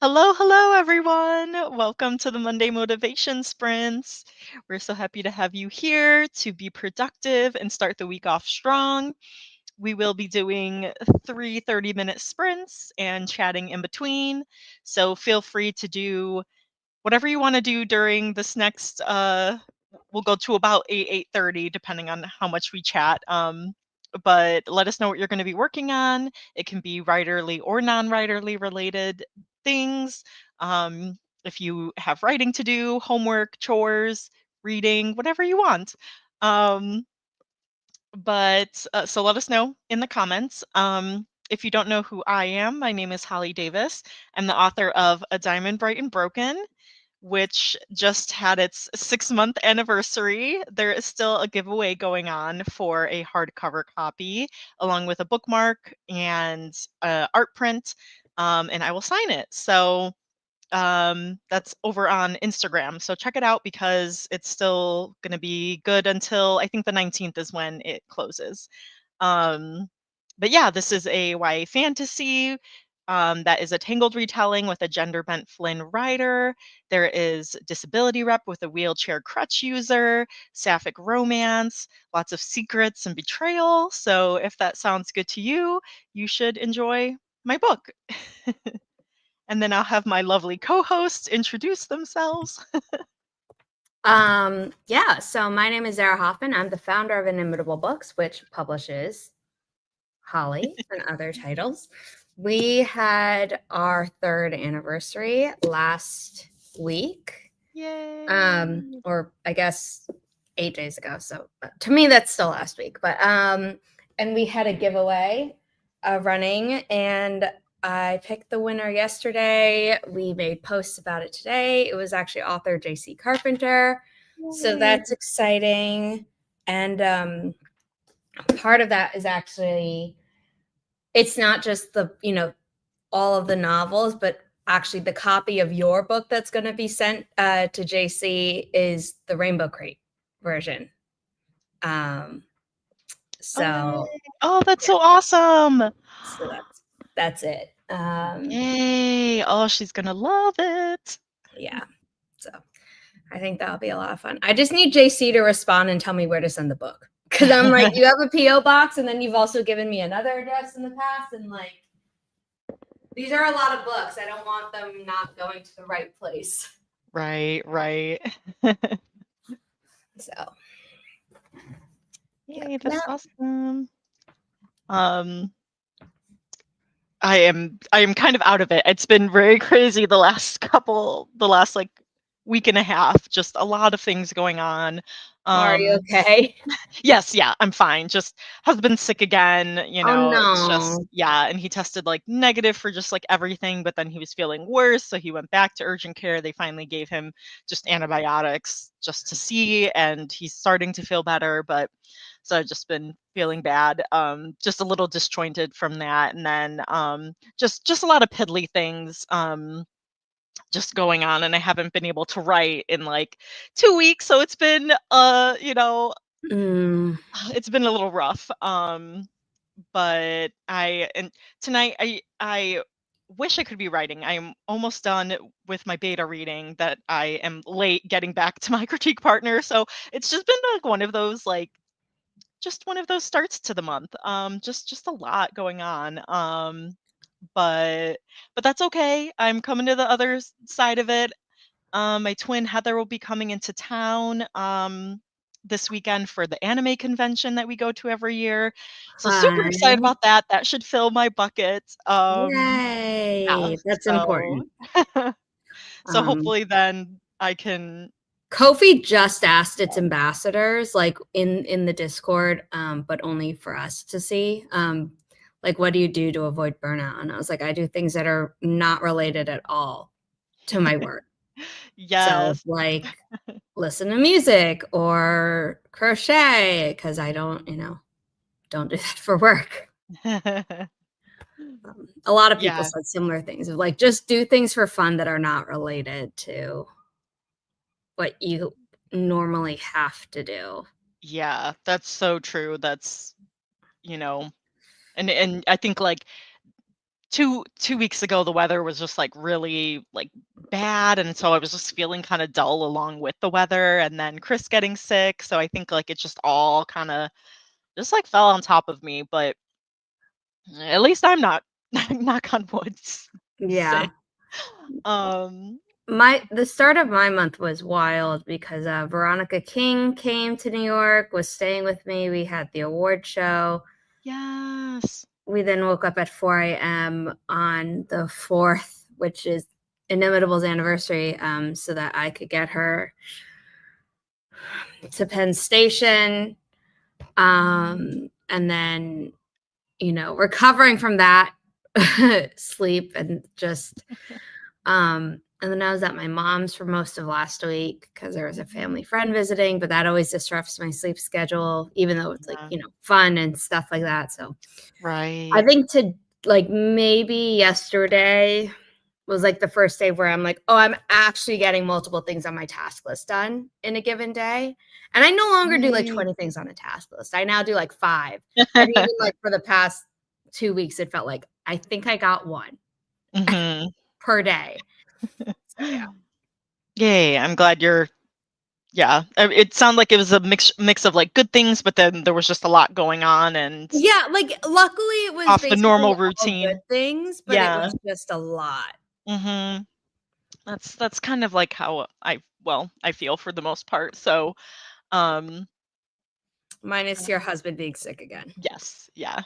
Hello, hello, everyone. Welcome to the Monday Motivation Sprints. We're so happy to have you here to be productive and start the week off strong. We will be doing 30-minute sprints and chatting in between. So feel free to do whatever you want to do during this next we'll go to about 8:30 depending on how much we chat. But let us know what you're going to be working on. It can be writerly or non-writerly related things. If you have writing to do, homework, chores, reading, whatever you want. Um, so let us know in the comments. If you don't know who I am, my name is Holly Davis. I'm the author of A Diamond Bright and Broken, which just had its 6-month anniversary. There is still a giveaway going on for a hardcover copy, along with a bookmark and art print, and I will sign it. So that's over on Instagram. So check it out because it's still going to be good until I think the 19th is when it closes. Um, but yeah, this is a YA fantasy that is a tangled retelling with a gender bent Flynn writer. There is disability rep with a wheelchair crutch user, sapphic romance, lots of secrets and betrayal. So if that sounds good to you, you should enjoy my book. And then I'll have my lovely co-hosts introduce themselves. Yeah, so my name is Zara Hoffman. I'm the founder of Inimitable Books, which publishes Holly and other titles. We had our 3rd anniversary last week. Yay. Or I guess 8 days ago. So to me, that's still last week. But and we had a giveaway running, and I picked the winner yesterday. We made posts about it today. It was actually author J.C. Carpenter. So that's exciting. And part of that is actually, it's not just the, all of the novels, but actually the copy of your book that's going to be sent to JC is the Rainbow Crate version. So that's so awesome. So that's it. Yay. Oh, she's gonna love it. Yeah. So I think that'll be a lot of fun. I just need JC to respond and tell me where to send the book. Because I'm like, you have a P.O. box, and then you've also given me another address in the past, and like, these are a lot of books. I don't want them not going to the right place. Right. So yay, that's awesome. I am kind of out of it. It's been very crazy the last like week and a half. Just a lot of things going on. Are you okay? Yes, yeah, I'm fine. Just husband's sick again, Oh, it's just, no. yeah, and he tested like negative for just like everything, but then he was feeling worse, so he went back to urgent care. They finally gave him just antibiotics just to see, and he's starting to feel better, but so I've just been feeling bad, just a little disjointed from that, and then just a lot of piddly things just going on, and I haven't been able to write in like 2 weeks, so it's been it's been a little rough. But tonight I wish I could be writing. I'm almost done with my beta reading that I am late getting back to my critique partner. So it's just been like one of those just one of those starts to the month. Just a lot going on. But that's okay. I'm coming to the other side of it. My twin Heather will be coming into town this weekend for the anime convention that we go to every year. So super excited about that. That should fill my bucket. Yay. Yeah, That's so important. so hopefully then I can. Ko-fi just asked its ambassadors, like in the Discord, but only for us to see. Like, what do you do to avoid burnout? And I was like, I do things that are not related at all to my work. Yes. So, like, listen to music or crochet, because I don't do that for work. A lot of people said similar things of like, just do things for fun that are not related to what you normally have to do. Yeah, that's so true. That's, and I think like two weeks ago, the weather was just like really like bad, and so I was just feeling kind of dull along with the weather, and then Chris getting sick, so I think like it just all kind of just like fell on top of me. But at least I'm not knock on wood Yeah. sick. Um, The start of my month was wild because Veronica King came to New York, was staying with me. We had the award show. yes. We then woke up at 4 a.m. on the 4th, which is Inimitable's anniversary, so that I could get her to Penn Station. And then, recovering from that, sleep, and just and then I was at my mom's for most of last week because there was a family friend visiting, but that always disrupts my sleep schedule, even though it's like, Yeah. fun and stuff like that. So I Right. think maybe yesterday was like the first day where I'm like, oh, I'm actually getting multiple things on my task list done in a given day. And I no longer do like Right. 20 things on a task list. I now do like 5. And even like for the past 2 weeks, it felt like I think I got 1 Mhm. per day. So yeah. Yay, I'm glad you're yeah. It sounded like it was a mix of like good things, but then there was just a lot going on and Yeah, like luckily it was off the basically normal all routine. good things, but it Yeah. was just a lot. Mhm. That's kind of like how I feel for the most part. So, um Minus your husband being sick again. yes, yeah.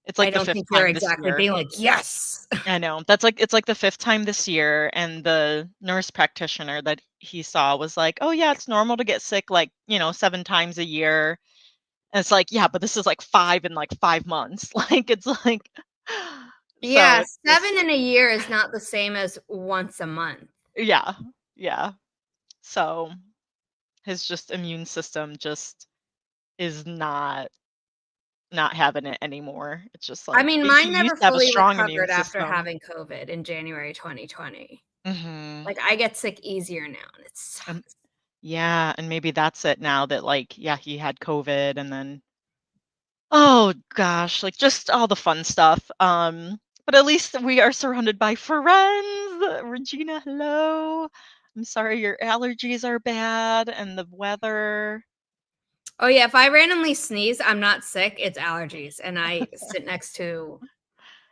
It's I like the don't 5th think you're time this exactly year. being like, yes. I know. That's like it's like the 5th time this year, and the nurse practitioner that he saw was like, "Oh yeah, it's normal to get sick like, 7 times a year." And it's like, "Yeah, but this is like 5 in like 5 months." Like it's like so Yeah, it's 7 just in a year is not the same as once a month. yeah. Yeah. So his just immune system just is not having it anymore. It's just I like mean, he mine never used to have a fully strong immune recovered after system. having COVID in January 2020. Mhm. Like, I get sick easier now, and it Um, sucks. yeah, and maybe that's it now that like, yeah, he had COVID and then oh gosh, like just all the fun stuff. But at least we are surrounded by friends. Regina, hello. I'm sorry your allergies are bad and the weather. Oh, yeah, if I randomly sneeze, I'm not sick, it's allergies, and I sit next to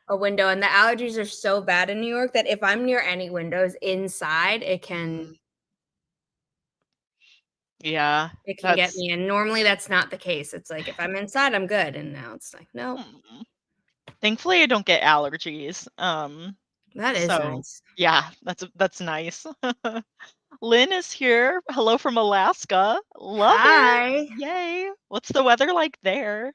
a window, and the allergies are so bad in New York that if I'm near any windows inside, Mhm. Yeah, it can get that's me, and normally that's not the case. It's like, if I'm inside, I'm good, and now it's like, "Nope." mm. Thankfully I don't get allergies. That is So nice. yeah, that's nice. Lynn is here. Hello from Alaska. Love it. Hi. Yay. What's the weather like there?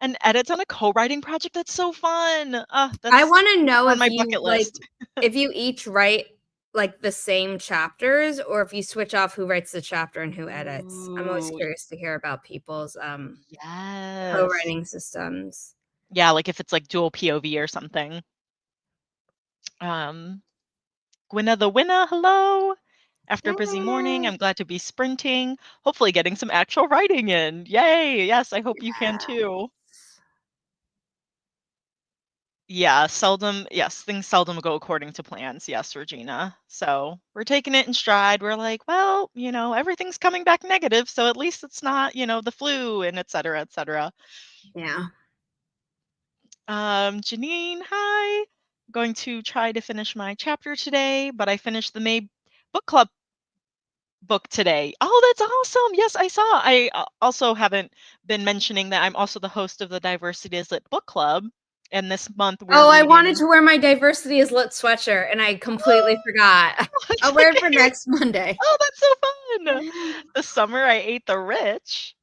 And edits on a co-writing project. That's so fun. I That's wanna know on if my you, bucket like list. if you each write, like, the same chapters or if you switch off who writes the chapter and who edits. I'm always Ooh, curious to hear about people's, yes. co-writing systems. Yeah, like if it's like dual POV or something. Um, Gwynna the winner, hello. After a busy morning, Yay. I'm glad to be sprinting, hopefully getting some actual writing in. Yay. Yes, I hope you can too. Yeah, yes, things seldom go according to plans. Yes, Regina. So we're taking it in stride. We're like, well, everything's coming back negative. So at least it's not, the flu and et cetera, et cetera. Yeah. Janine, hi. Going to try to finish my chapter today, but I finished the May book club book today. Oh, that's awesome. Yes, I saw. I also haven't been mentioning that I'm also the host of the Diversity is Lit book club. And this month we're Oh, I wanted reading to wear my diversity is lit sweatshirt, and I completely forgot. it's I'll wear it for okay. next Monday. Oh, that's so fun. The Summer I Ate the Rich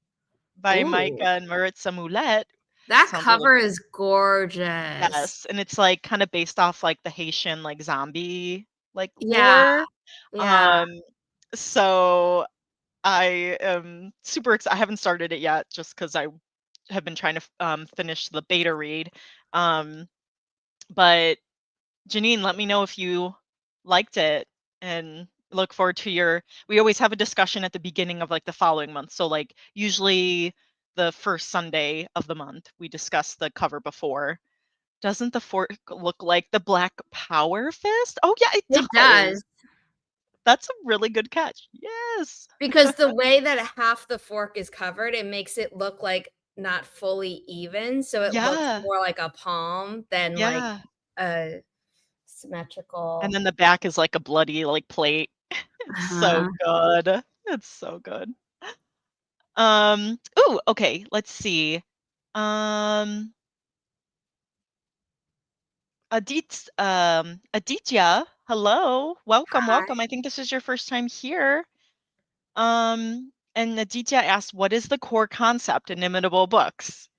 by Micah Ooh, and Maritza Moulet. that Sounds really cover is gorgeous. yes, and it's, like, kinda based off, like, the Haitian, like, zombie, like, Yeah, lore. yeah. Um, so I am super excited. I haven't started it yet just because I have been trying to finish the beta read. Um, but Janine, let me know if you liked it and look forward to we always have a discussion at the beginning of like the following month. So like usually the first Sunday of the month, we discuss the cover before. Doesn't the fork look like the Black Power fist? Oh, yeah, it It does. does. That's a really good catch. Yes. Because the way that half the fork is covered, it makes it look like not fully even, so it looks Yeah. more like a palm than like Yeah. a And symmetrical. then the back is like a bloody, like, plate. It's so Uh-huh. good. It's so good. Ooh, okay, let's see. Um, Aditya, hello. Welcome, welcome. Hi. I think this is your first time here. And Aditya asked, what is the core concept in Inimitable Books?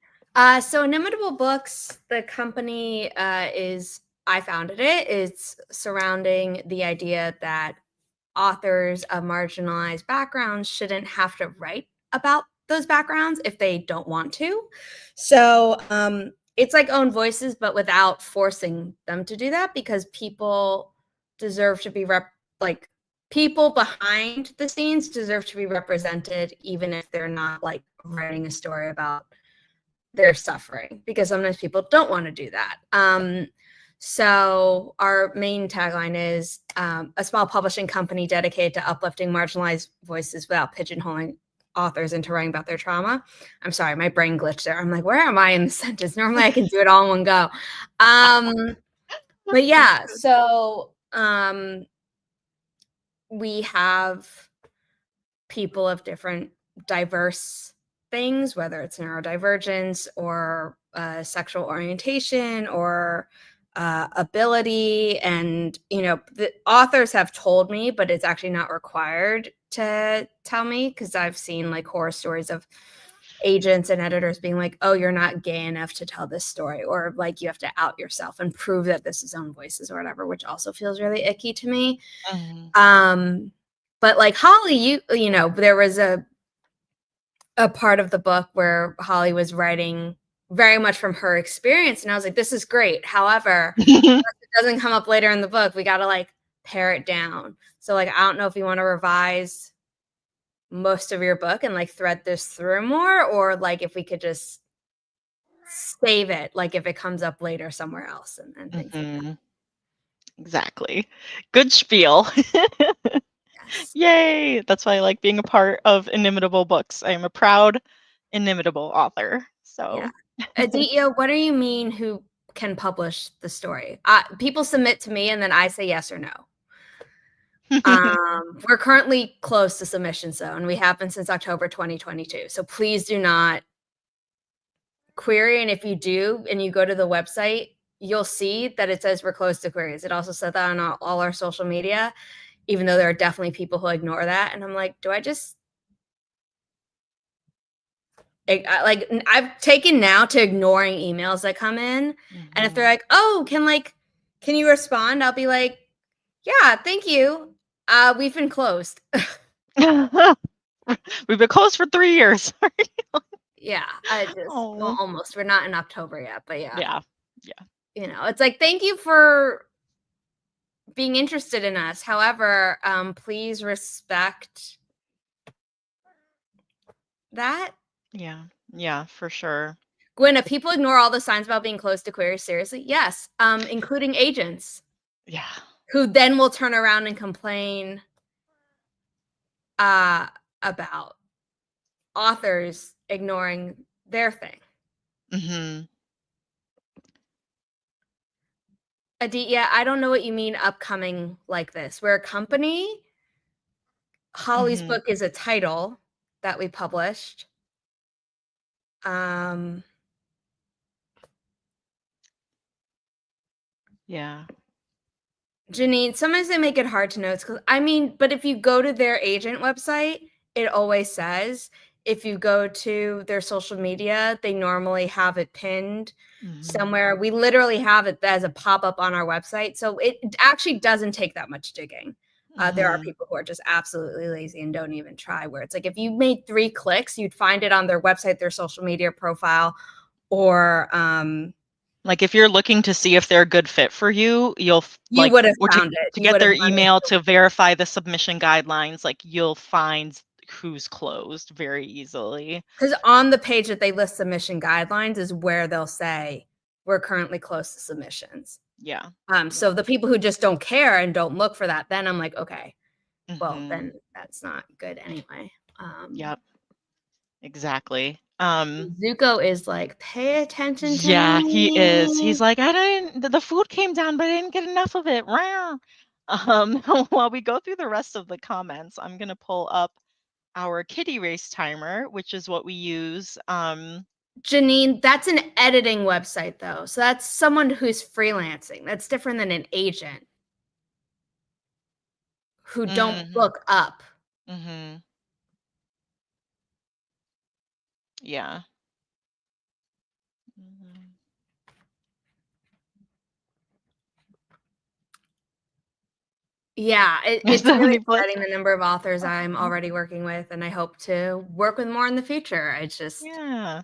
So Inimitable Books, the company I founded it. It's surrounding the idea that authors of marginalized backgrounds shouldn't have to write about those backgrounds if they don't want to. So it's like own voices, but without forcing them to do that, because people deserve to be like people behind the scenes deserve to be represented, even if they're not like writing a story about their suffering, because sometimes people don't want to do that. So our main tagline is a small publishing company dedicated to uplifting marginalized voices without pigeonholing authors into writing about their trauma. I'm sorry, my brain glitched there. I'm like, where am I in the sentence? Normally I can do it all in one go. But yeah, so we have people of different diverse things, whether it's neurodivergence or sexual orientation or ability. And, the authors have told me, but it's actually not required to tell me, because I've seen like horror stories of agents and editors being like, oh, you're not gay enough to tell this story, or like you have to out yourself and prove that this is own voices or whatever, which also feels really icky to me. But like Holly, there was a part of the book where Holly was writing very much from her experience, and I was like, this is great. However, Mhm. if it doesn't come up later in the book, we got to like pare it down. So like, I don't know if you want to revise most of your book and like thread this through more, or like if we could just save it, like if it comes up later somewhere else, and things like that. Exactly. Good spiel. Yes. Yay! That's why I like being a part of Inimitable Books. I am a proud Inimitable author. Yeah. So, Aditya, what do you mean who can publish the story? People submit to me and then I say yes or no. We're currently close to submission, so, and we have been since October 2022. So please do not query. And if you do, and you go to the website, you'll see that it says we're close to queries. It also said that on all our social media, even though there are definitely people who ignore that. And I'm like, do I just like, I've taken now to ignoring emails that come in. And if they're like, oh, can you respond? I'll be like, yeah, thank you. We've been closed. we've been closed for 3 years. Yeah, I just, well, Oh, almost. We're not in October yet, but yeah, yeah. Yeah. it's like, thank you for being interested in us. However, please respect that. Yeah. Yeah, for sure. Gwen, people ignore all the signs about being close to queers. Seriously? Yes. Including agents Yeah. who then will turn around and complain about authors ignoring their thing. Mhm. Aditya, I don't know what you mean upcoming like this. We're a company. Holly's Mhm. book is a title that we published. Um, Yeah. Janine, sometimes they make it hard to know. But if you go to their agent website, it always says. If you go to their social media, they normally have it pinned Mhm. somewhere. We literally have it as a pop-up on our website. So it actually doesn't take that much digging. There are Mhm. people who are just absolutely lazy and don't even try, where it's like, if you made 3 clicks, you'd find it on their website, their social media profile, or Like, if you're looking to see if they're a good fit for you, you would have or found it. to You get would have their run email to verify the submission guidelines, like, you'll find who's closed very easily. Because on the page that they list submission guidelines is where they'll say we're currently close to submissions. Yeah. So the people who just don't care and don't look for that, then I'm like, okay, well, Mhm. then that's not good anyway. Yep. Exactly. Zuko is like, pay attention to Yeah, he is. me. He's like, "I didn't the food came down, but I didn't get enough of it." Rah." While we go through the rest of the comments, I'm gonna pull up our kitty race timer, which is what we use. Janine, that's an editing website though. So that's someone who's freelancing. That's different than an agent who don't Mhm. book up. Mhm. Yeah. Mhm. Yeah, Is it's that really any place? exciting the number of authors I'm already working with, and I hope to work with more in the future. I just Yeah.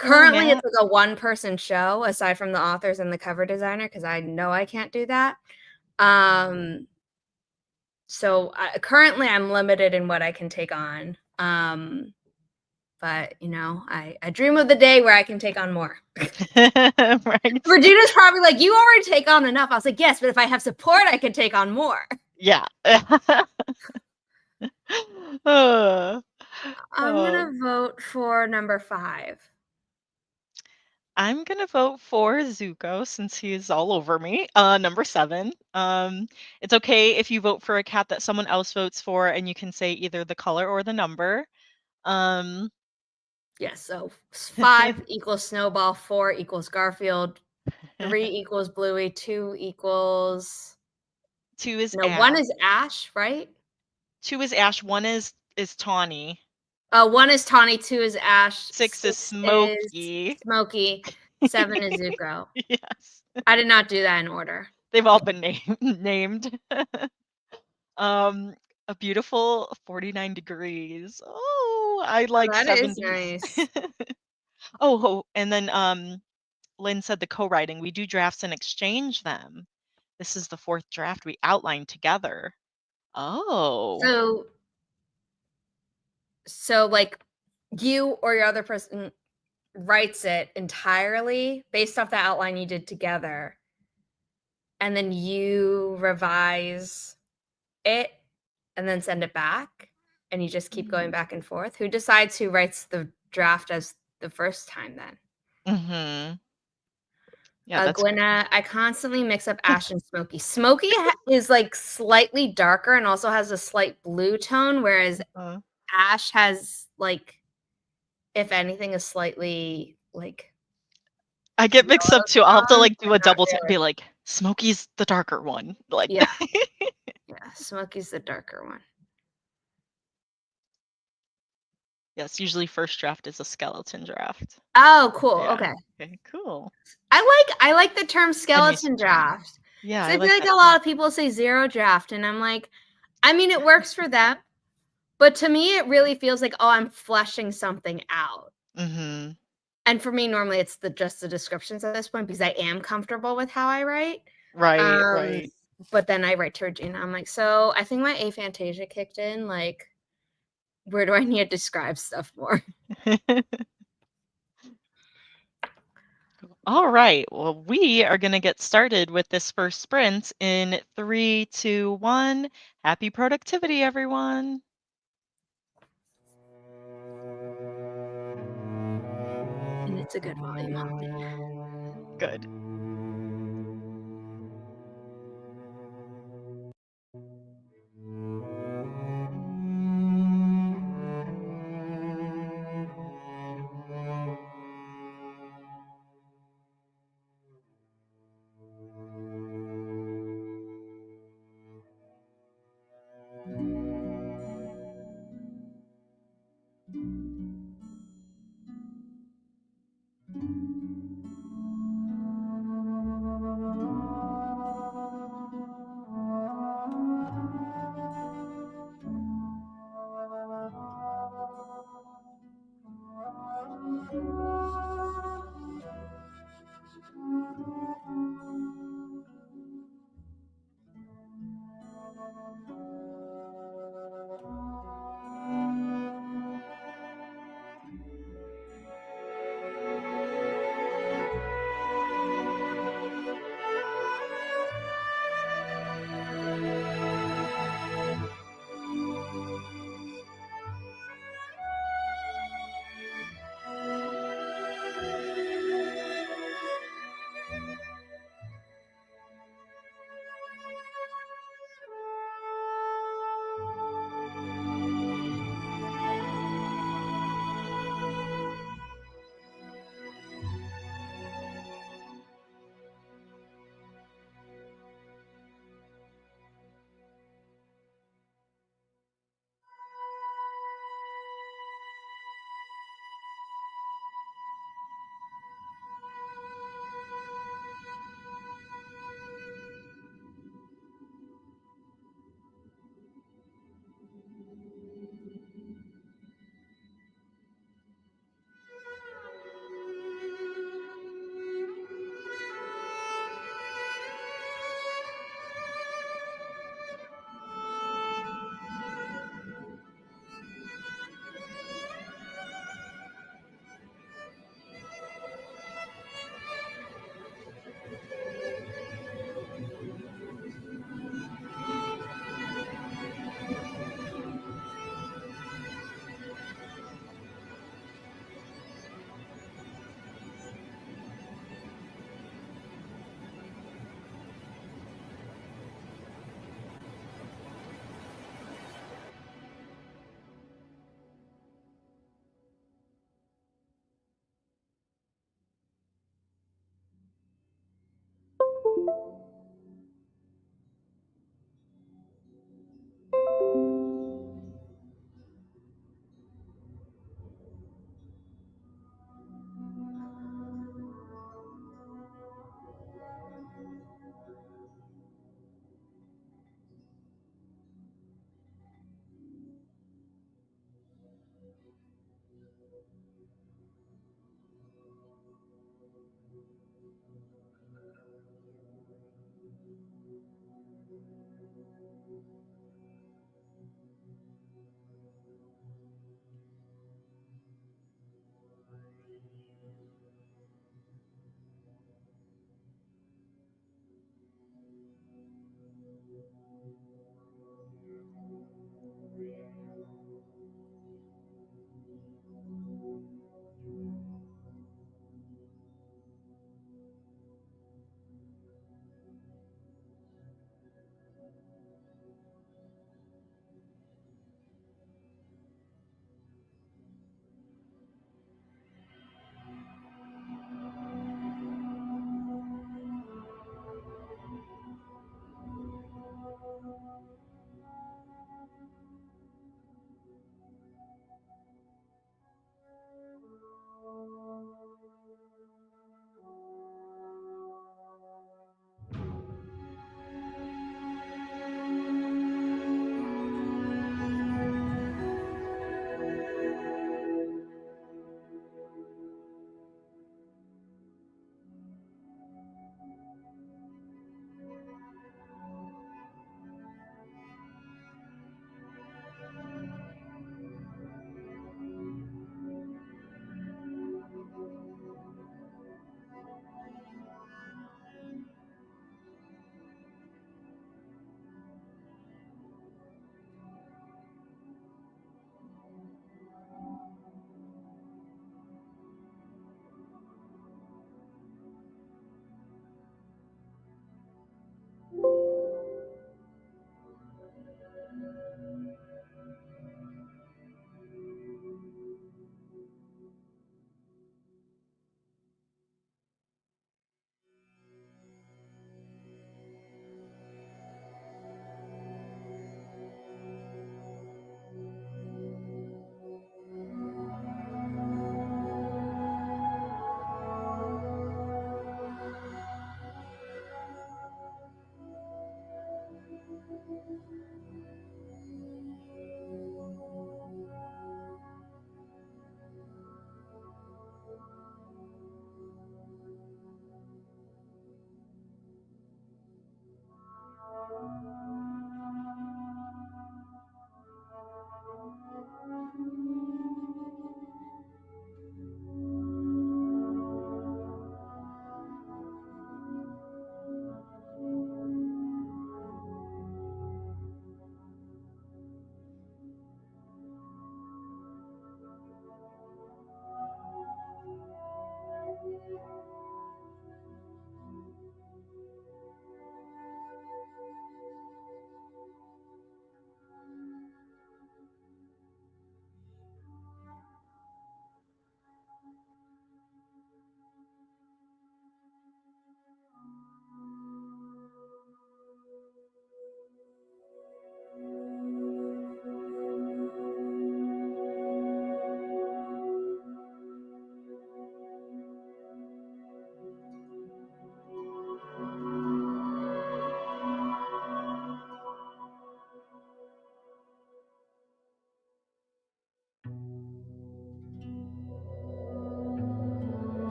Hello, currently it's Matt. like a one-person show aside from the authors and the cover designer because I know I can't do that. So currently I'm limited in what I can take on. But I dream of the day where I can take on more. Right. Regina's probably like, you already take on enough. I was like, yes, but if I have support, I can take on more. Yeah. Uh, I'm oh. gonna vote for number 5. I'm gonna vote for Zuko since he's all over me. Number 7. It's okay if you vote for a cat that someone else votes for, and you can say either the color or the number. Um, Yes, so 5 equals Snowball, 4 equals Garfield, 3 equals Bluey, 2 equals 2 is no, 1 Ash. is Ash, right? 2 is Ash. 1 is Tawny. 1 is Tawny, 2 is Ash, 6 is 6 is Smokey. Smokey, 7 is Zuko. Yes, I did not do that in order. they've all been named. Um, a beautiful 49 degrees. Oh, I Oh, like that is 70. nice. Oh, and then Lynn said the co-writing. We do drafts and exchange them. This is the 4th draft we outlined together. Oh. So like you or your other person writes it entirely based off the outline you did together, and then you revise it and then send it back, and you just keep going back and forth. Who decides who writes the draft as the first time then? Mhm. Yeah, that's Gwenna, I constantly mix up Ash and Smoky. Smoky is like slightly darker and also has a slight blue tone, whereas uh, Ash has like, if anything, a slightly like I get mixed yellow up too. I'll have to tone, like but do a not double tap, really. be like, Smokey's the darker one. Like Yeah, yeah. Smoky's the darker one. yes, usually first draft is a skeleton draft. Oh, cool. Yeah. Okay. Okay, cool. I like the term And me too. skeleton draft. Yeah, So I I feel like like that a too. lot of people say zero draft, and I'm like, I mean, it works for them, but to me, it really feels like, oh, I'm fleshing something out. Mhm. And for me, normally it's just the descriptions at this point because I am comfortable with how I write. Right, Um, right. but then I write to Regina. I'm like, so I think my aphantasia kicked in. Like, where do I need to describe stuff more? All right. Well, we are going to get started with this first sprint in 3, 2, 1. Happy productivity, everyone. And it's a good volume on me. Good.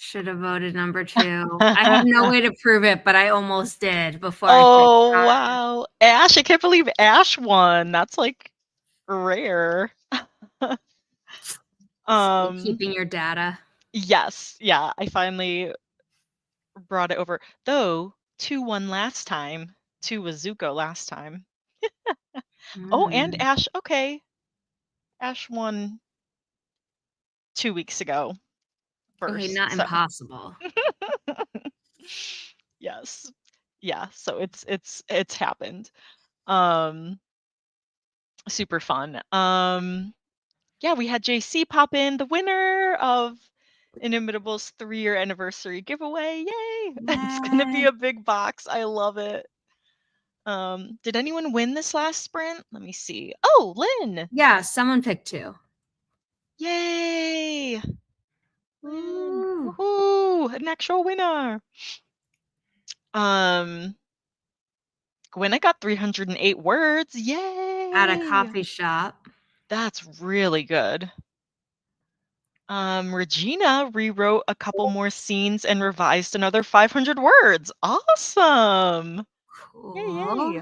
Should have voted number 2. I have no way to prove it, but I almost did before I picked Oh, Zara. wow. Ash, I can't believe Ash won. That's like rare. Still Um, keeping your data. yes, yeah, I finally brought it over. Though 2 won last time. 2 was Zuko last time. Oh, and Mm. Ash, okay. Ash won 2 weeks ago Okay, first. not So impossible. yes. Yeah, so it's happened. Um Super fun. Yeah, we had JC pop in, the winner of Inimitable's 3-year anniversary giveaway. Yay! It's gonna be Yay. a big box. I love it. Did anyone win this last sprint? Let me see. Oh, Lynn! Yeah, someone picked 2. Yay! Lynn. Ooh. Woohoo! An actual winner. Um, Gwen, I got 308 words. At a Yay! coffee shop. That's really good. Regina rewrote a couple more scenes and revised another 500 words. Awesome! Yay, Cool. yay.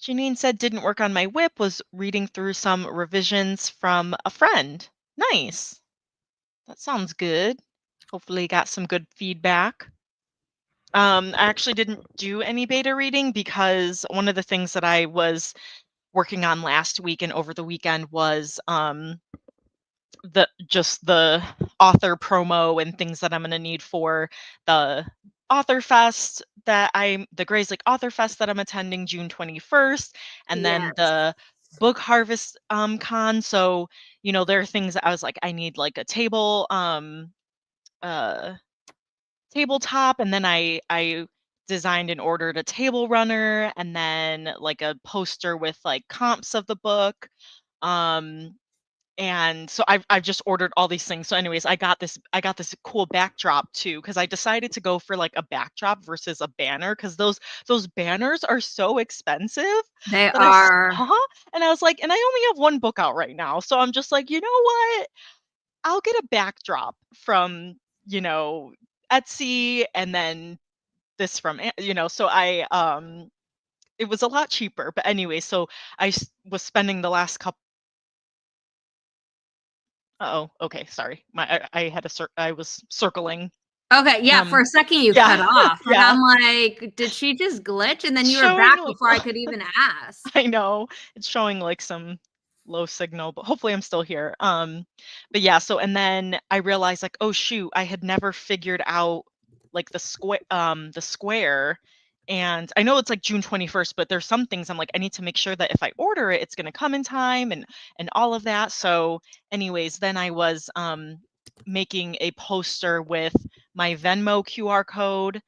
Janine said didn't work on my whip, was reading through some revisions from a friend. Nice. That sounds good. Hopefully got some good feedback. I actually didn't do any beta reading because one of the things that I was working on last week and over the weekend was the author promo and things that I'm gonna need for the author fest the Grays Lake Author Fest that I'm attending June 21st, and then Yes. the book harvest con. So, there are things that I was like, I need like a uh tabletop, and then I designed and ordered a table runner, and then like a poster with like comps of the book. Um and so I've just ordered all these things. So anyways, I got this cool backdrop too, because I decided to go for like a backdrop versus a banner, because those banners are so expensive They that I are. saw, and I was like, and I only have one book out right now, so I'm just like, you know what, I'll get a backdrop from, you know Etsy, and then this from so it was a lot cheaper. But anyway, so was spending the last couple. Oh, okay, sorry. I had I was circling. Okay, yeah, for a second you cut Yeah, off. Like, yeah. I'm like, did she just glitch? And then It's you were showing back like before I could even ask. I know it's showing like some low signal, but hopefully I'm still here. But yeah, so and then I realized like, oh shoot, I had never figured out like the square. And I know it's like June 21st, but there's some things I'm like, I need to make sure that if I order it, it's gonna come in time and all of that. So anyways, then I was making a poster with my Venmo QR code,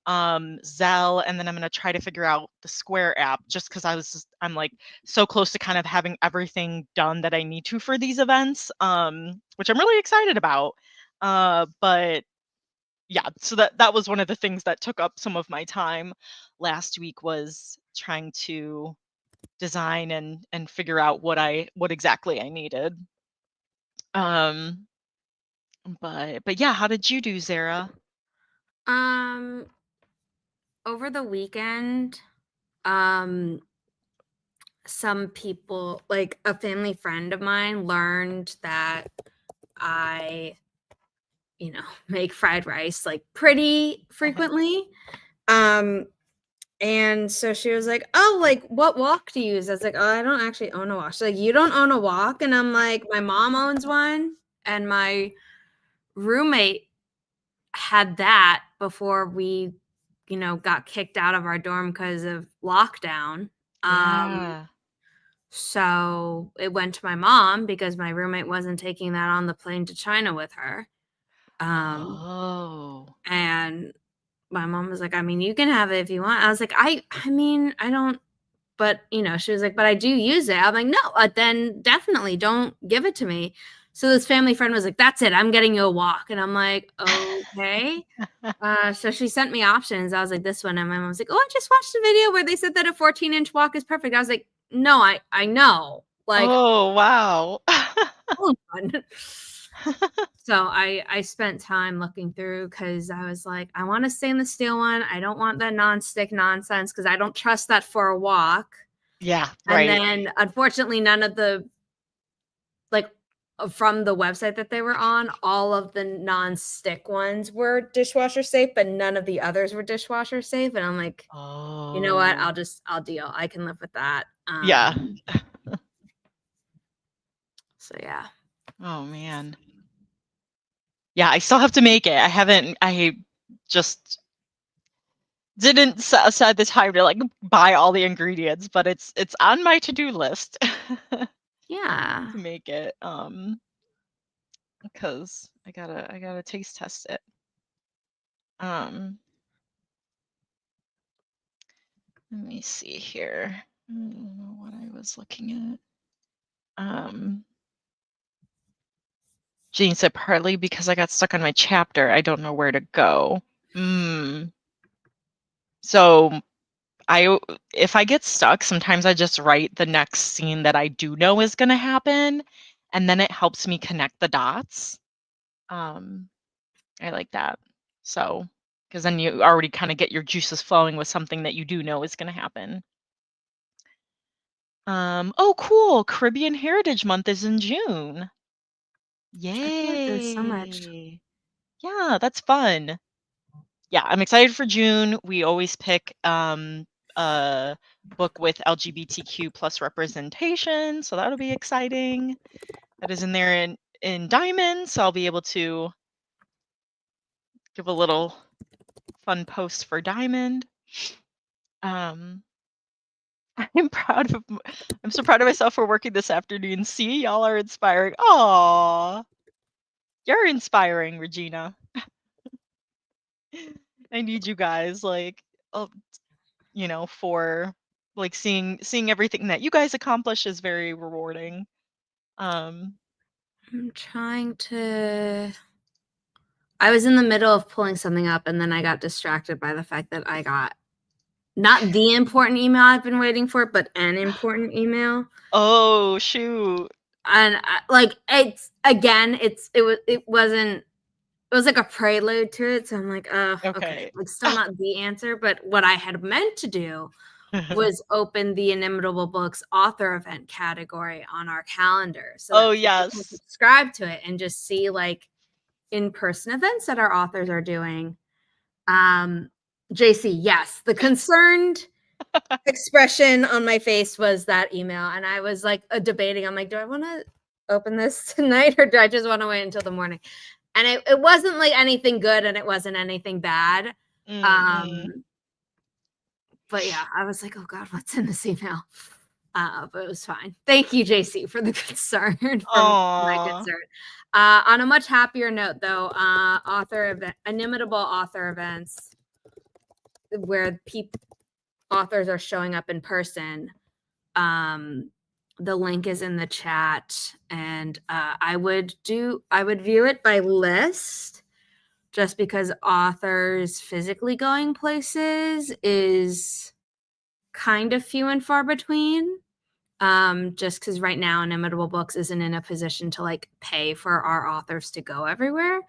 Zelle, and then I'm gonna try to figure out the Square app, just because I'm like so close to kind of having everything done that I need to for these events, which I'm really excited about. But yeah, so that was one of the things that took up some of my time last week, was trying to design and figure out what exactly I needed. Um, but yeah, how did you do, Zara? Um, over the weekend, um, some people, like a family friend of mine, learned that I, make fried rice like pretty frequently. Um, and so she was like, "Oh, like what wok do you use?" I was like, "Oh, I don't actually own a wok." She's like, "You don't own a wok?" And I'm like, "My mom owns one, and my roommate had that before we, got kicked out of our dorm because of lockdown. Um, Yeah. so it went to my mom because my roommate wasn't taking that on the plane to China with her. Um, Oh. and my mom was like, "I mean, you can have it if you want." I was like, I mean, I don't, but she was like, "But I do use it." I'm like, "No, then definitely don't give it to me." So this family friend was like, "That's it. I'm getting you a wok." And I'm like, "Okay." So she sent me options. I was like, "This one." And my mom was like, "Oh, I just watched a video where they said that a 14-inch wok is perfect." I was like, "No, I know. Like, Oh, wow. hold on." So I spent time looking through because I was like, I want to stay in the steel one. I don't want the nonstick nonsense because I don't trust that for a walk. Yeah, And right. then unfortunately, none of the like from the website that they were on, all of the non-stick ones were dishwasher safe, but none of the others were dishwasher safe. And I'm like, you know what? Oh. I'll deal. I can live with that. Yeah. So yeah. Oh man. Yeah, I still have to make it. I just didn't set aside the time to like buy all the ingredients, but it's on my to-do list Yeah. to make it. Because I gotta taste test it. Um, Let me see here. I don't know what I was looking at. Jean said partly because I got stuck on my chapter. I don't know where to go. So if I get stuck, sometimes I just write the next scene that I do know is gonna happen, and then it helps me connect the dots. I like that. So, because then you already kind of get your juices flowing with something that you do know is gonna happen. Oh, cool. Caribbean Heritage Month is in June. I feel like there's so much. Yay. Yeah, that's fun. Yeah, I'm excited for June. We always pick a book with LGBTQ plus representation, so that'll be exciting. That is in there in Diamond, so I'll be able to give a little fun post for Diamond. Um, I'm so proud of myself for working this afternoon. See, y'all are inspiring. Aw, you're inspiring, Regina. I need you guys, like, for like seeing everything that you guys accomplish is very rewarding. Um, I'm trying to. I was in the middle of pulling something up and then I got distracted by the fact that I got not the important email I've been waiting for, but an important email. oh shoot. And like it's again, it was like a prelude to it. So I'm like, oh, okay, Okay. like still not the answer. But what I had meant to do was open the Inimitable Books author event category on our calendar so Oh that people can yes. subscribe to it and just see like in-person events that our authors are doing. JC, yes, the concerned expression on my face was that email. And I was like debating. I'm like, do I want to open this tonight or do I just want to wait until the morning? And it wasn't like anything good and it wasn't anything bad. Mm-hmm. But yeah, I was like, oh God, what's in this email? But it was fine. Thank you, JC, for the concern from my Aw. concern. On a much happier note, though, Inimitable author events where authors are showing up in person. The link is in the chat, and I would view it by list, just because authors physically going places is kind of few and far between. Just because right now Inimitable Books isn't in a position to like pay for our authors to go everywhere.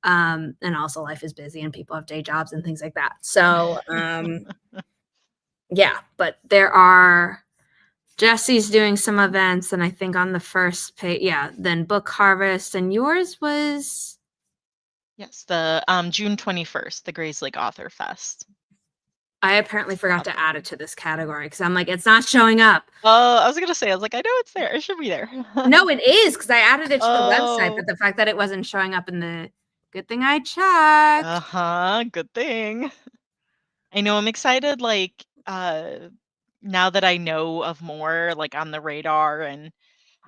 And also life is busy and people have day jobs and things like that. So yeah, but there are Jesse's doing some events, and I think on the first page, yeah, then Book Harvest, and yours was Yes, the June 21st, the Grays Lake Author Fest. I apparently forgot to add it to this category because I'm like, it's not showing up. Oh, I was gonna say, I was like, I know it's there. It should be there. No, it is because I added it to the website, Oh. but the fact that it wasn't showing up in the good thing I checked. Uh-huh. Good thing. I know I'm excited, like, now that I know of more, like, on the radar, and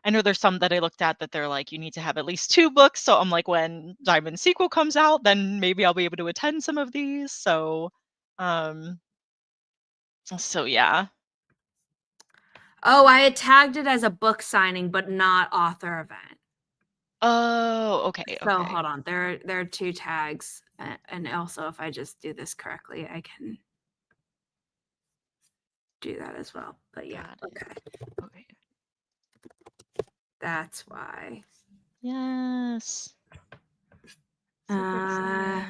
I know there's some that I looked at that they're like, you need to have at least 2 books, so I'm like, when Diamond sequel comes out, then maybe I'll be able to attend some of these, um, so yeah. Oh, I had tagged it as a book signing, but not author event. Oh, okay, So okay. hold on, there are 2 tags, and also if I just do this correctly, I can do that as well. But yeah, Got it. okay, Okay. that's why. Yes. Super exciting.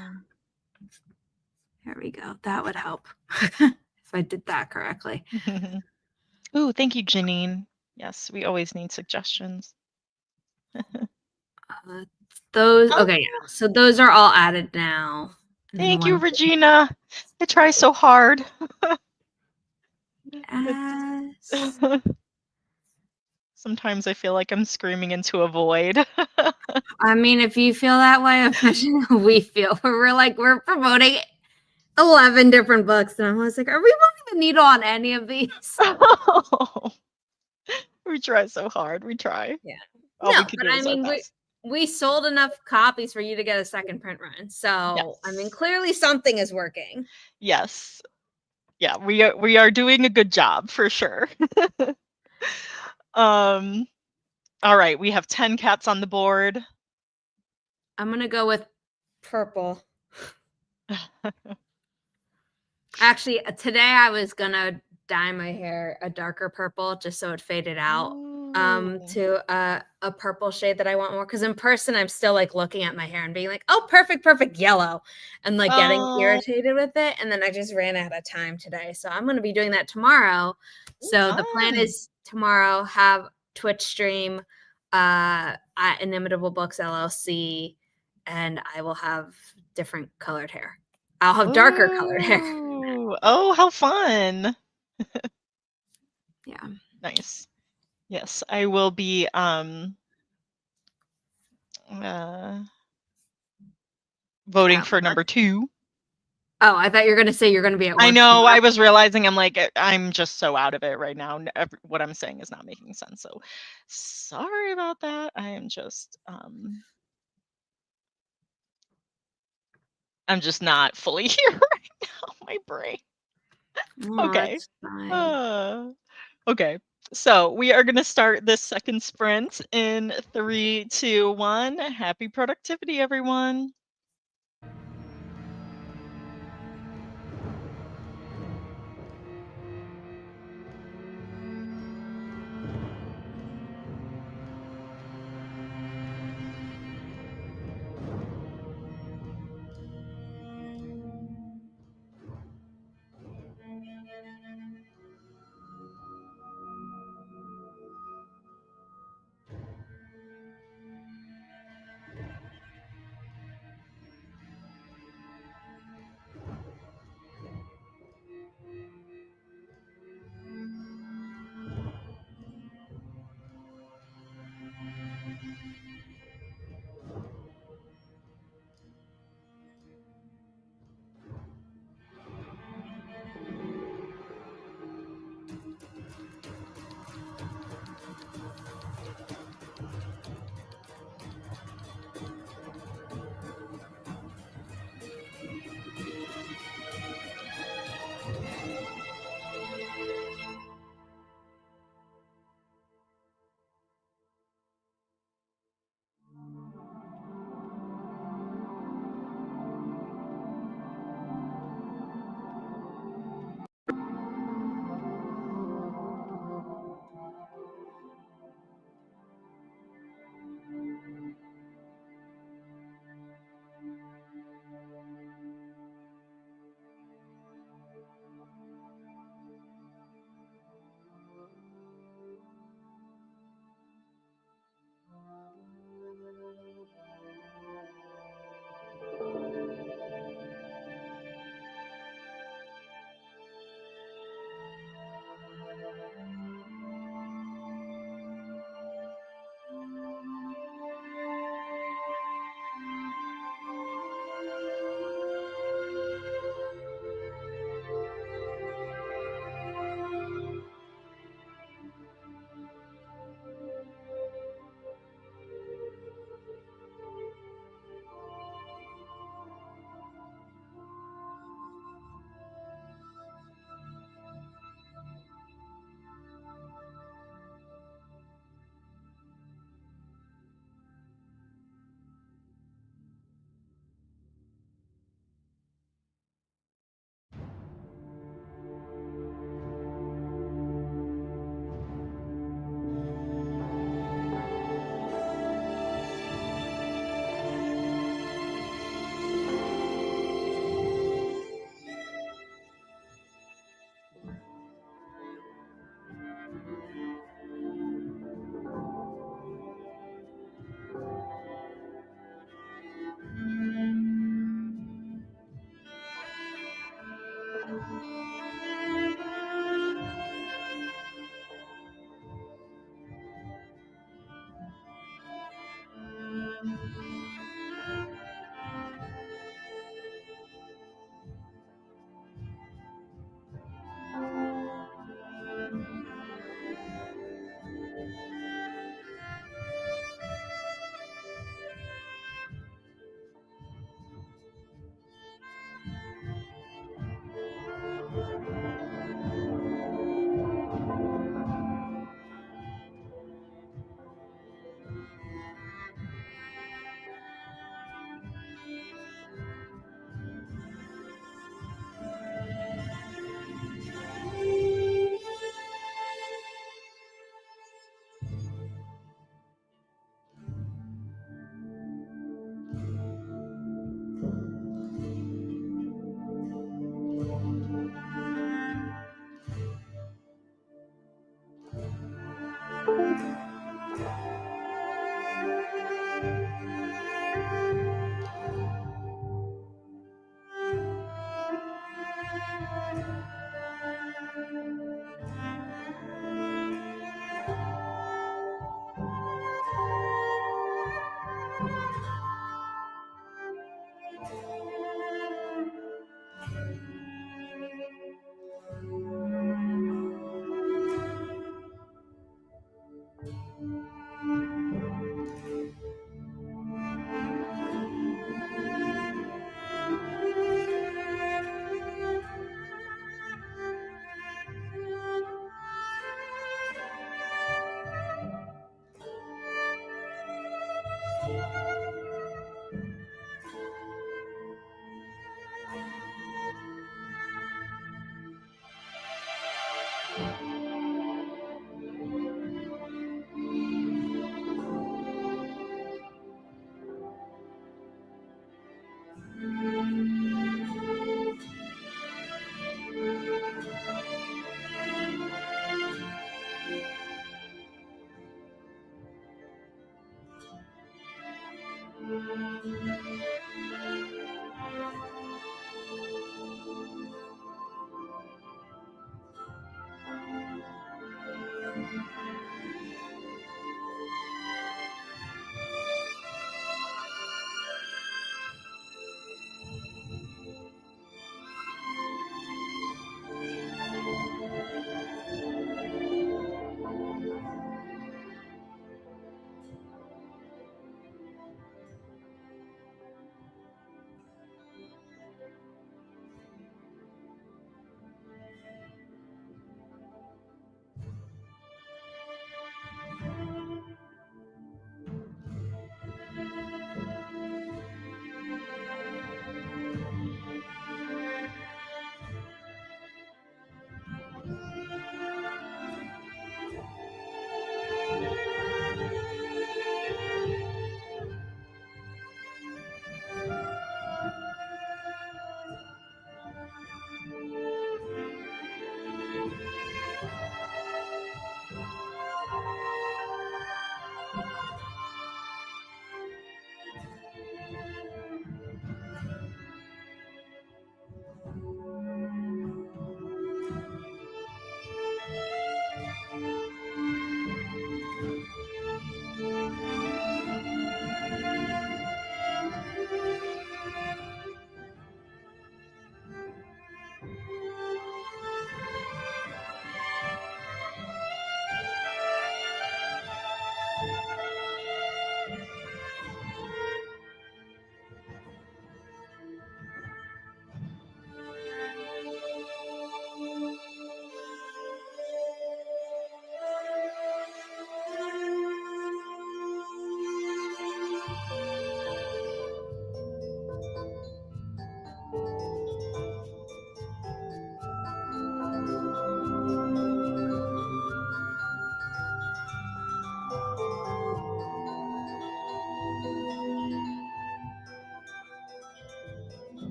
There we go. That would help if I did that correctly. Ooh, thank you, Janine. Yes, we always need suggestions. Those Oh, okay, yeah. So those are all added now. And then thank you, one Regina. I try so hard. yes. Sometimes I feel like I'm screaming into a void. I mean, if you feel that way, imagine how we feel. We're promoting 11 different books, and I was like, are we moving the needle on any of these? We try so hard. We try. Yeah. All we No, can but do I is our mean, best. we sold enough copies for you to get a second print run. So, I mean, Yes. clearly something is working. Yes. Yeah, we are doing a good job for sure. All right, we have 10 cats on the board. I'm going to go with purple. Actually, today I was going to dye my hair a darker purple just so it faded out Ooh. to a purple shade that I want more, because in person I'm still like looking at my hair and being like, oh, perfect yellow, and like getting Oh, irritated with it, and then I just ran out of time today, so I'm going to be doing that tomorrow. So the plan fun. is tomorrow have Twitch stream at Inimitable Books LLC, and I will have different colored hair. I'll have darker colored hair. Ooh. Oh, how fun. Yeah. Nice. Yes, I will be voting for number 2. Oh, I thought you were going to say you're going to be at work I know, tomorrow. I was realizing I'm like, I'm just so out of it right now. What I'm saying is not making sense. So sorry about that. I am just I'm just not fully here right now. My brain. Oh, Okay. that's fine. Okay. So we are going to start this second sprint in 3, 2, 1. Happy productivity, everyone.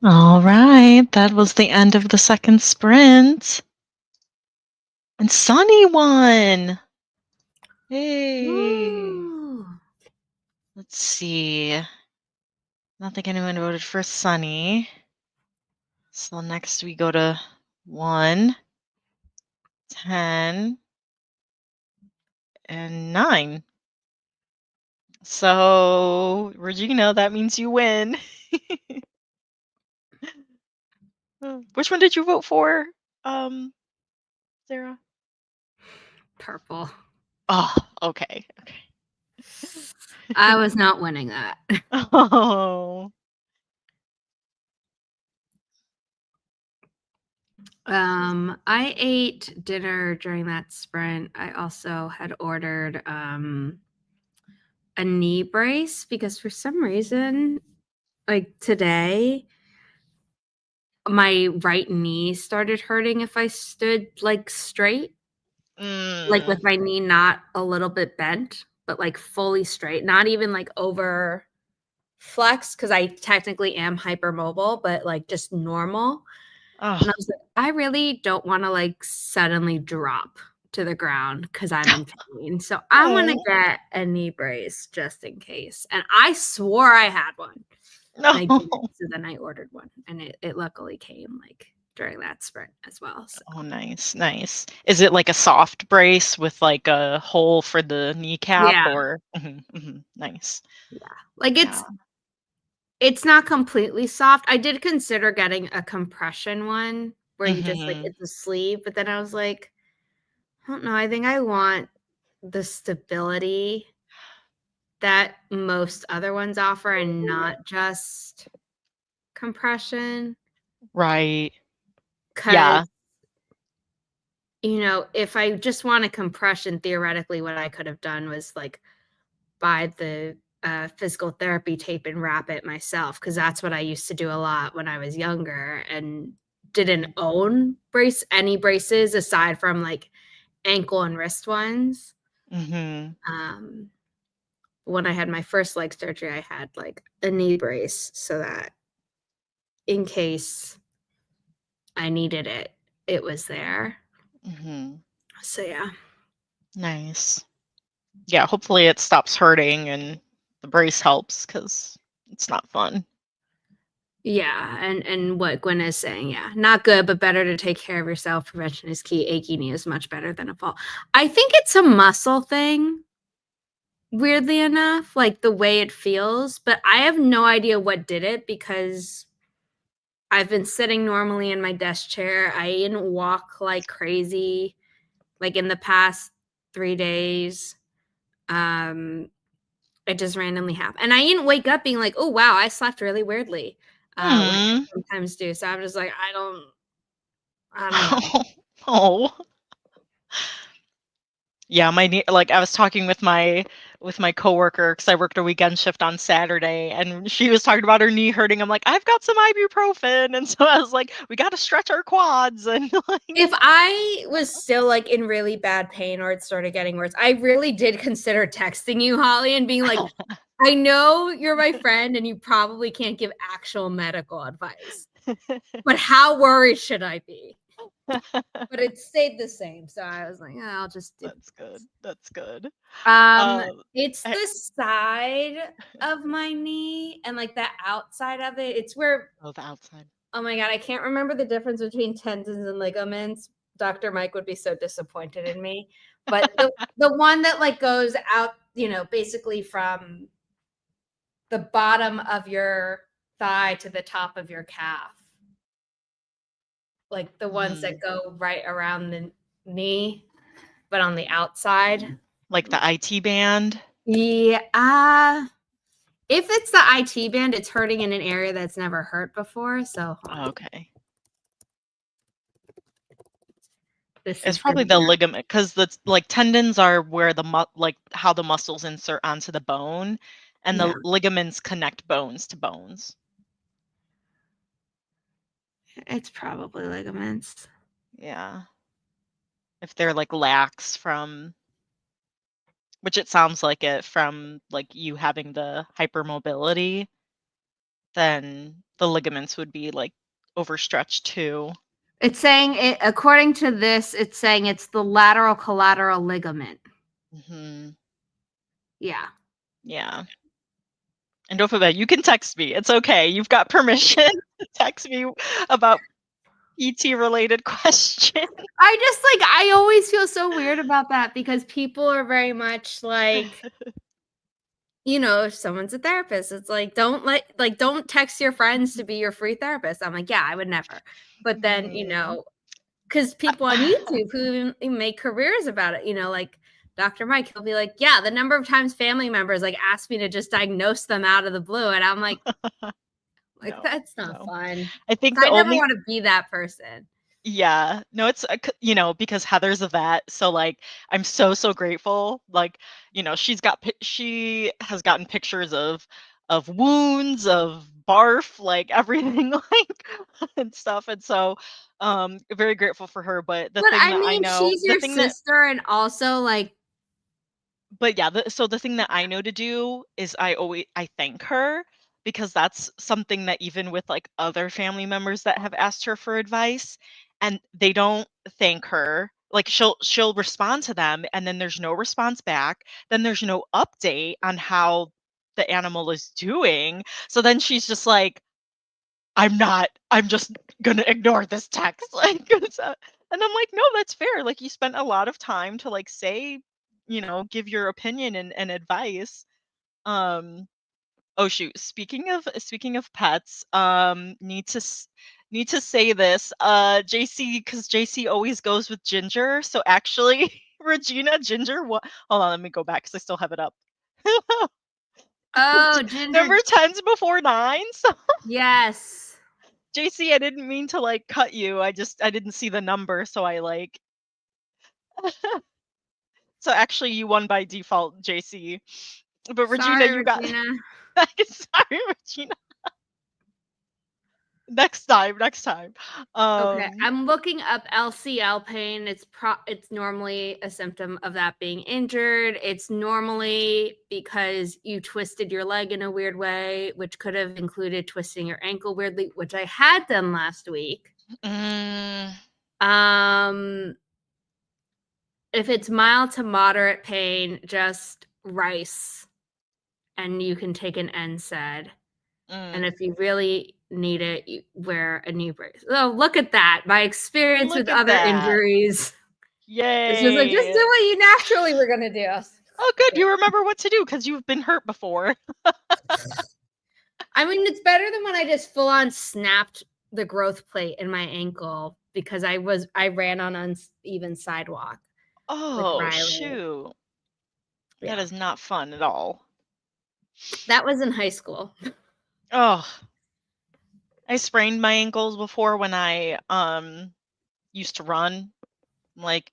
All right, that was the end of the second sprint. And Sunny won. Hey. Ooh. Let's see. I don't think anyone voted for Sunny. So next we go to 1, 10, and 9. So, Regina, that means you win. Which one did you vote for, Sarah? Purple. Oh, okay. I was not winning that. Oh. I ate dinner during that sprint. I also had ordered a knee brace because for some reason, like today, my right knee started hurting if I stood like straight, like with my knee not a little bit bent, but like fully straight, not even like over flex because I technically am hypermobile, but like just normal. And I was like, I really don't want to like suddenly drop to the ground because I'm in pain. So I'm going to get a knee brace just in case. And I swore I had one. No. And I didn't, so then I ordered one. And it luckily came like during that sprint as well. So. Oh, nice. Is it like a soft brace with like a hole for the kneecap? Yeah. Or nice. Yeah. Like it's not completely soft. I did consider getting a compression one where you just like it's a sleeve, but then I was like, I don't know. I think I want the stability that most other ones offer and not just compression. Right. Because, if I just want a compression, theoretically, what I could have done was like buy the physical therapy tape and wrap it myself. Because that's what I used to do a lot when I was younger and didn't own any braces aside from like ankle and wrist ones. When I had my first leg surgery, I had like a knee brace so that in case I needed it, it was there. So yeah. Nice. Yeah, hopefully it stops hurting and the brace helps because it's not fun. Yeah, and what Gwen is saying, yeah, not good, but better to take care of yourself. Prevention is key. Achy knee is much better than a fall. I think it's a muscle thing, weirdly enough, like the way it feels, but I have no idea what did it because I've been sitting normally in my desk chair. I didn't walk like crazy, like in the past 3 days. It just randomly happened. And I didn't wake up being like, oh, wow, I slept really weirdly, which I sometimes do. So I'm just like, I don't know. Oh. Yeah, like I was talking with my coworker because I worked a weekend shift on Saturday, and she was talking about her knee hurting. I'm like, I've got some ibuprofen, and so I was like, we got to stretch our quads and like. If I was still like in really bad pain or it started getting worse, I really did consider texting you, Holly, and being like, I know you're my friend and you probably can't give actual medical advice, but how worried should I be? But it stayed the same. So I was like, I'll just do That's good. That's good. it's I- the side of my knee and like the outside of it. It's where, oh, the outside. oh my God, I can't remember the difference between tendons and ligaments. Dr. Mike would be so disappointed in me. But the one that like goes out, basically from the bottom of your thigh to the top of your calf. Like the ones that go right around the knee, but on the outside. Like the IT band. Yeah. If it's the IT band, it's hurting in an area that's never hurt before. So Okay. It's probably the ligament, because the like tendons are where like how the muscles insert onto the bone, and the ligaments connect bones to bones. It's probably ligaments. Yeah. If they're like lax from, which it sounds like it from like you having the hypermobility, then the ligaments would be like overstretched too. It's saying it, according to this, it's saying it's the lateral collateral ligament. Yeah. Yeah. And don't forget, you can text me. It's okay. You've got permission to text me about PT related questions. I always feel so weird about that because people are very much like, if someone's a therapist, it's like, don't text your friends to be your free therapist. I'm like, yeah, I would never. But then, because people on YouTube who make careers about it, like Dr. Mike, he'll be like, yeah, the number of times family members like ask me to just diagnose them out of the blue. And I'm like, No, that's not fun. I think I never want to be that person. Yeah, no, it's because Heather's a vet, so like I'm so grateful. Like, she has gotten pictures of wounds, of barf, like everything, like and stuff, and so very grateful for her. But the But thing I that I mean, know, she's your sister, and also like, but yeah, so the thing that I know to do is I thank her, because that's something that even with like other family members that have asked her for advice and they don't thank her, like she'll respond to them and then there's no response back, then there's no update on how the animal is doing. So then she's just like, I'm just gonna ignore this text. Like, and I'm like, no, that's fair. Like, you spent a lot of time to like say, give your opinion and advice. Oh shoot. Speaking of pets, need to say this. JC, because JC always goes with Ginger. So actually, Regina, Ginger, what? Hold on, let me go back because I still have it up. oh, Ginger. Number 10's before 9. So Yes. JC, I didn't mean to like cut you. I didn't see the number, so I like. So actually, you won by default, JC. But Regina, Sorry, you got. Regina. Sorry, Regina. Next time. Okay, I'm looking up LCL pain. It's normally a symptom of that being injured. It's normally because you twisted your leg in a weird way, which could have included twisting your ankle weirdly, which I had done last week. If it's mild to moderate pain, just rice, and you can take an NSAID. And if you really need it, you wear a knee brace. Oh, look at that. My experience with other injuries. Yay. It's just like, just do what you naturally were going to do. Oh, good. You remember what to do because you've been hurt before. I mean, it's better than when I just full on snapped the growth plate in my ankle because I ran on uneven sidewalk. Oh, shoot. Yeah. That is not fun at all. That was in high school. Oh, I sprained my ankles before when I used to run. Like,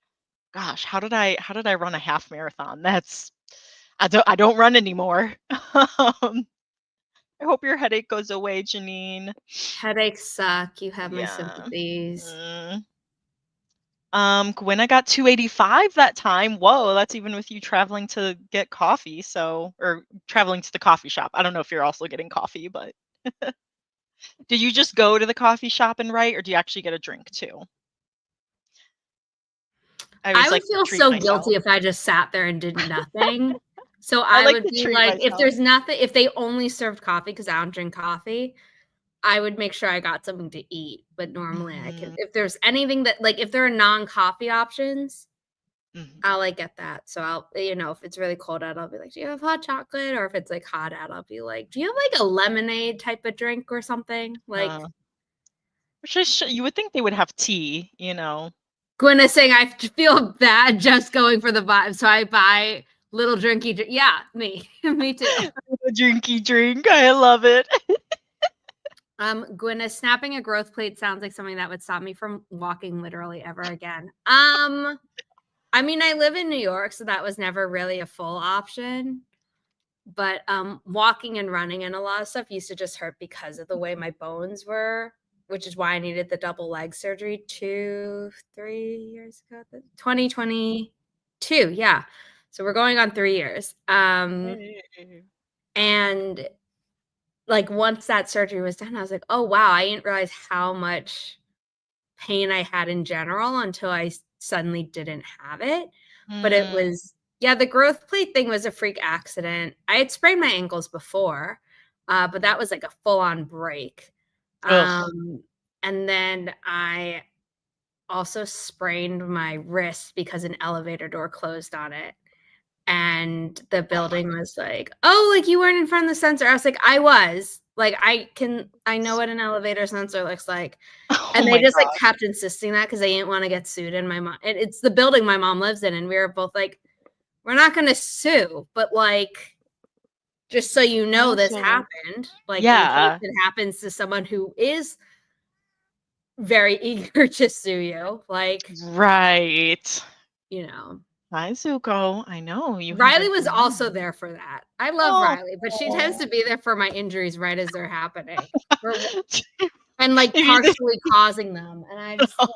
gosh, how did I run a half marathon? I don't run anymore. I hope your headache goes away, Janine. Headaches suck. You have my Yeah. sympathies. Mm. Gwen, I got 285 that time. Whoa, that's even with you traveling to get coffee, or traveling to the coffee shop. I don't know if you're also getting coffee, but did you just go to the coffee shop and write, or do you actually get a drink too? I I always would like to feel treat so myself. guilty if I just sat there and did nothing. So I I like would to be treat like, if myself. there's nothing, if they only served coffee, because I don't drink coffee, I would make sure I got something to eat. But normally I can, Mhm, if there's anything that, like, if there are non-coffee options, mhm. I'll like get that. So I'll, if it's really cold out, I'll be like, do you have hot chocolate? Or if it's like hot out, I'll be like, do you have like a lemonade type of drink or something? Like Uh, which is you would think they would have tea, you know. Gwen is saying, I feel bad just going for the vibe. So I buy little drinky. Yeah, me. Me too. A drinky drink. I love it. Gwen is snapping a growth plate sounds like something that would stop me from walking literally ever again. I mean, I live in New York, so that was never really a full option. But walking and running and a lot of stuff used to just hurt because of the way my bones were, which is why I needed the double leg surgery 3 years ago. 2022, yeah. So we're going on 3 years. And like once that surgery was done, I was like, oh wow, I didn't realize how much pain I had in general until I suddenly didn't have it. But it Mm. was, yeah, the growth plate thing was a freak accident. I had sprained my ankles before, but that was like a full on break. Ugh. And then I also sprained my wrist because an elevator door closed on it. And the Oh my. building was like, oh, like you weren't in front of the sensor. I was like, I was. Like, I know what an elevator sensor looks like. Oh And they my just, like, gosh. kept insisting that because they didn't wanna get sued, and my mom it's the building my mom lives in, and we were both like, "We're not gonna sue, but, like, just so you know this Also, happened, like, in case yeah. it happens to someone who is very eager to sue you," like, Right. you know. Hi, Zuko. I know you have a Riley was good also memory. there for that. I love Oh. Riley, but she tends to be there for my injuries right as they're happening, or and, like, If you think partially causing them, and I just like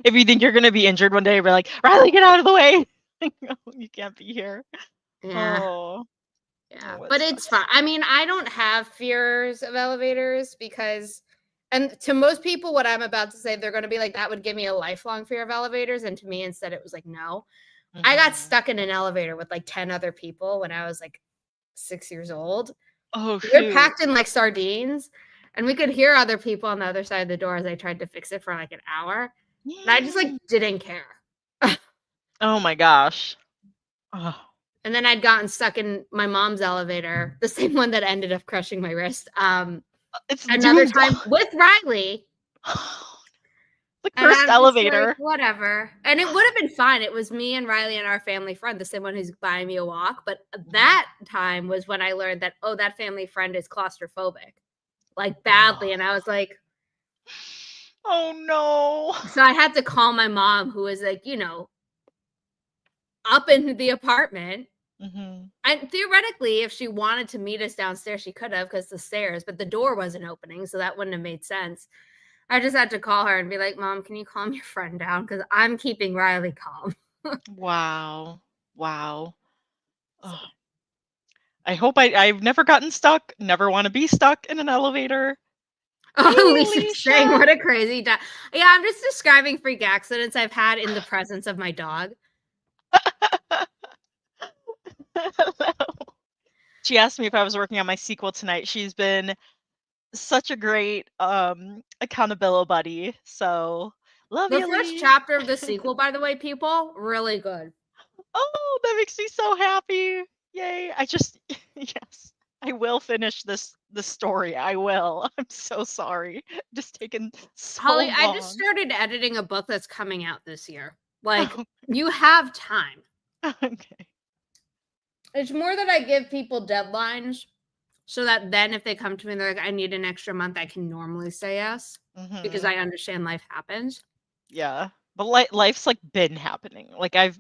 if you think you're gonna be injured one day, we're like, "Riley, get out of the way." No, you can't be here. yeah. Oh. Yeah, Oh, it but it's sucks. fine. I mean, I don't have fears of elevators because, and to most people, what I'm about to say, they're going to be like, that would give me a lifelong fear of elevators. And to me, instead, it was like, no. I got Mhm. stuck in an elevator with like 10 other people when I was like 6 years old. Oh, We were shoot. packed in like sardines, and we could hear other people on the other side of the door as I tried to fix it for like an hour. And I just like Yeah. didn't care. Oh my gosh. Oh, And then I'd gotten stuck in my mom's elevator, the same one that ended up crushing my wrist. it's Another doomed. time with Riley, The and cursed I'm just like, elevator. whatever. And it would have been fine. It was me and Riley and our family friend, the same one who's buying me a walk. But Mhm. that time was when I learned that, oh, that family friend is claustrophobic, like badly. Oh. And I was like, Oh, no. so I had to call my mom, who was like, up in the apartment. Mhm. And theoretically, if she wanted to meet us downstairs, she could have because the stairs, but the door wasn't opening. So that wouldn't have made sense. I just had to call her and be like, Mom, can you calm your friend down? Because I'm keeping Riley calm. Wow. Wow. So, Ugh. I've never gotten stuck, never wanna be stuck in an elevator. Hey, Alicia's saying, Alicia. what a crazy time. Yeah, I'm just describing freak accidents I've had in the presence of my dog. Hello. She asked me if I was working on my sequel tonight. She's been such a great, accountability buddy, so love The you, first Lee. chapter of the sequel, by the way, people, really good. Oh, that makes me so happy. Yay. I just yes. I will finish this story. I will. I'm so sorry. Just taken so Holly, I just long. started editing a book that's coming out this year. Like, Oh, you have time. okay. It's more that I give people deadlines so that then if they come to me and they're like, I need an extra month, I can normally say yes because Mhm. I understand life happens. Yeah. But life's like been happening. Like I've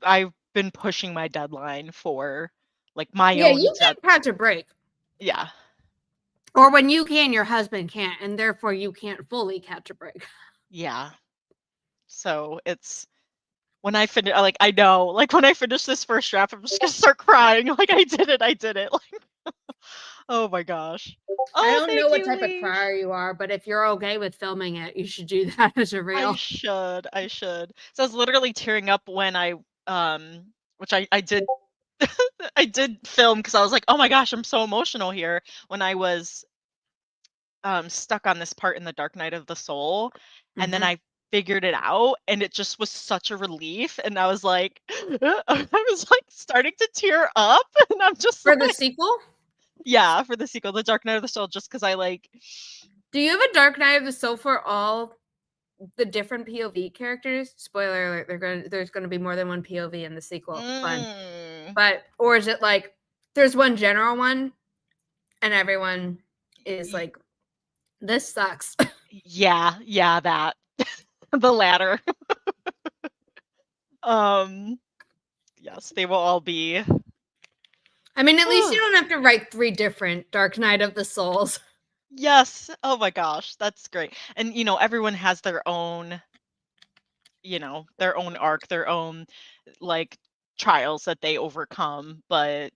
been pushing my deadline for like my Yeah, own you can't catch a break. yeah. Or when you can, your husband can't, and therefore you can't fully catch a break. Yeah. So it's when I finish, like I know, like when I finish this first draft, I'm just gonna start crying. Like I did it. Like, oh my gosh. I Oh, don't know thank what you, type of Leash. crier you are, but if you're okay with filming it, you should do that as a reel. I should. So I was literally tearing up when which I did I did film because I was like, oh my gosh, I'm so emotional here when I was stuck on this part in the Dark Night of the Soul, and then Mhm. I figured it out, and it just was such a relief, and I was like, I was like starting to tear up, and I'm just For the like, sequel, yeah, for the sequel, The Dark Night of the Soul, just because I like, do you have a Dark Night of the Soul for all the different POV characters? Spoiler alert, there's going to be more than one POV in the sequel. Fun. mm, But, or is it like there's one general one and everyone is like, this sucks? yeah, that the latter. um, yes, they will all be. I mean, at least you don't have to write 3 different Dark Knight of the Souls. Yes. Oh my gosh, that's great. And everyone has their own, their own arc, their own like trials that they overcome. But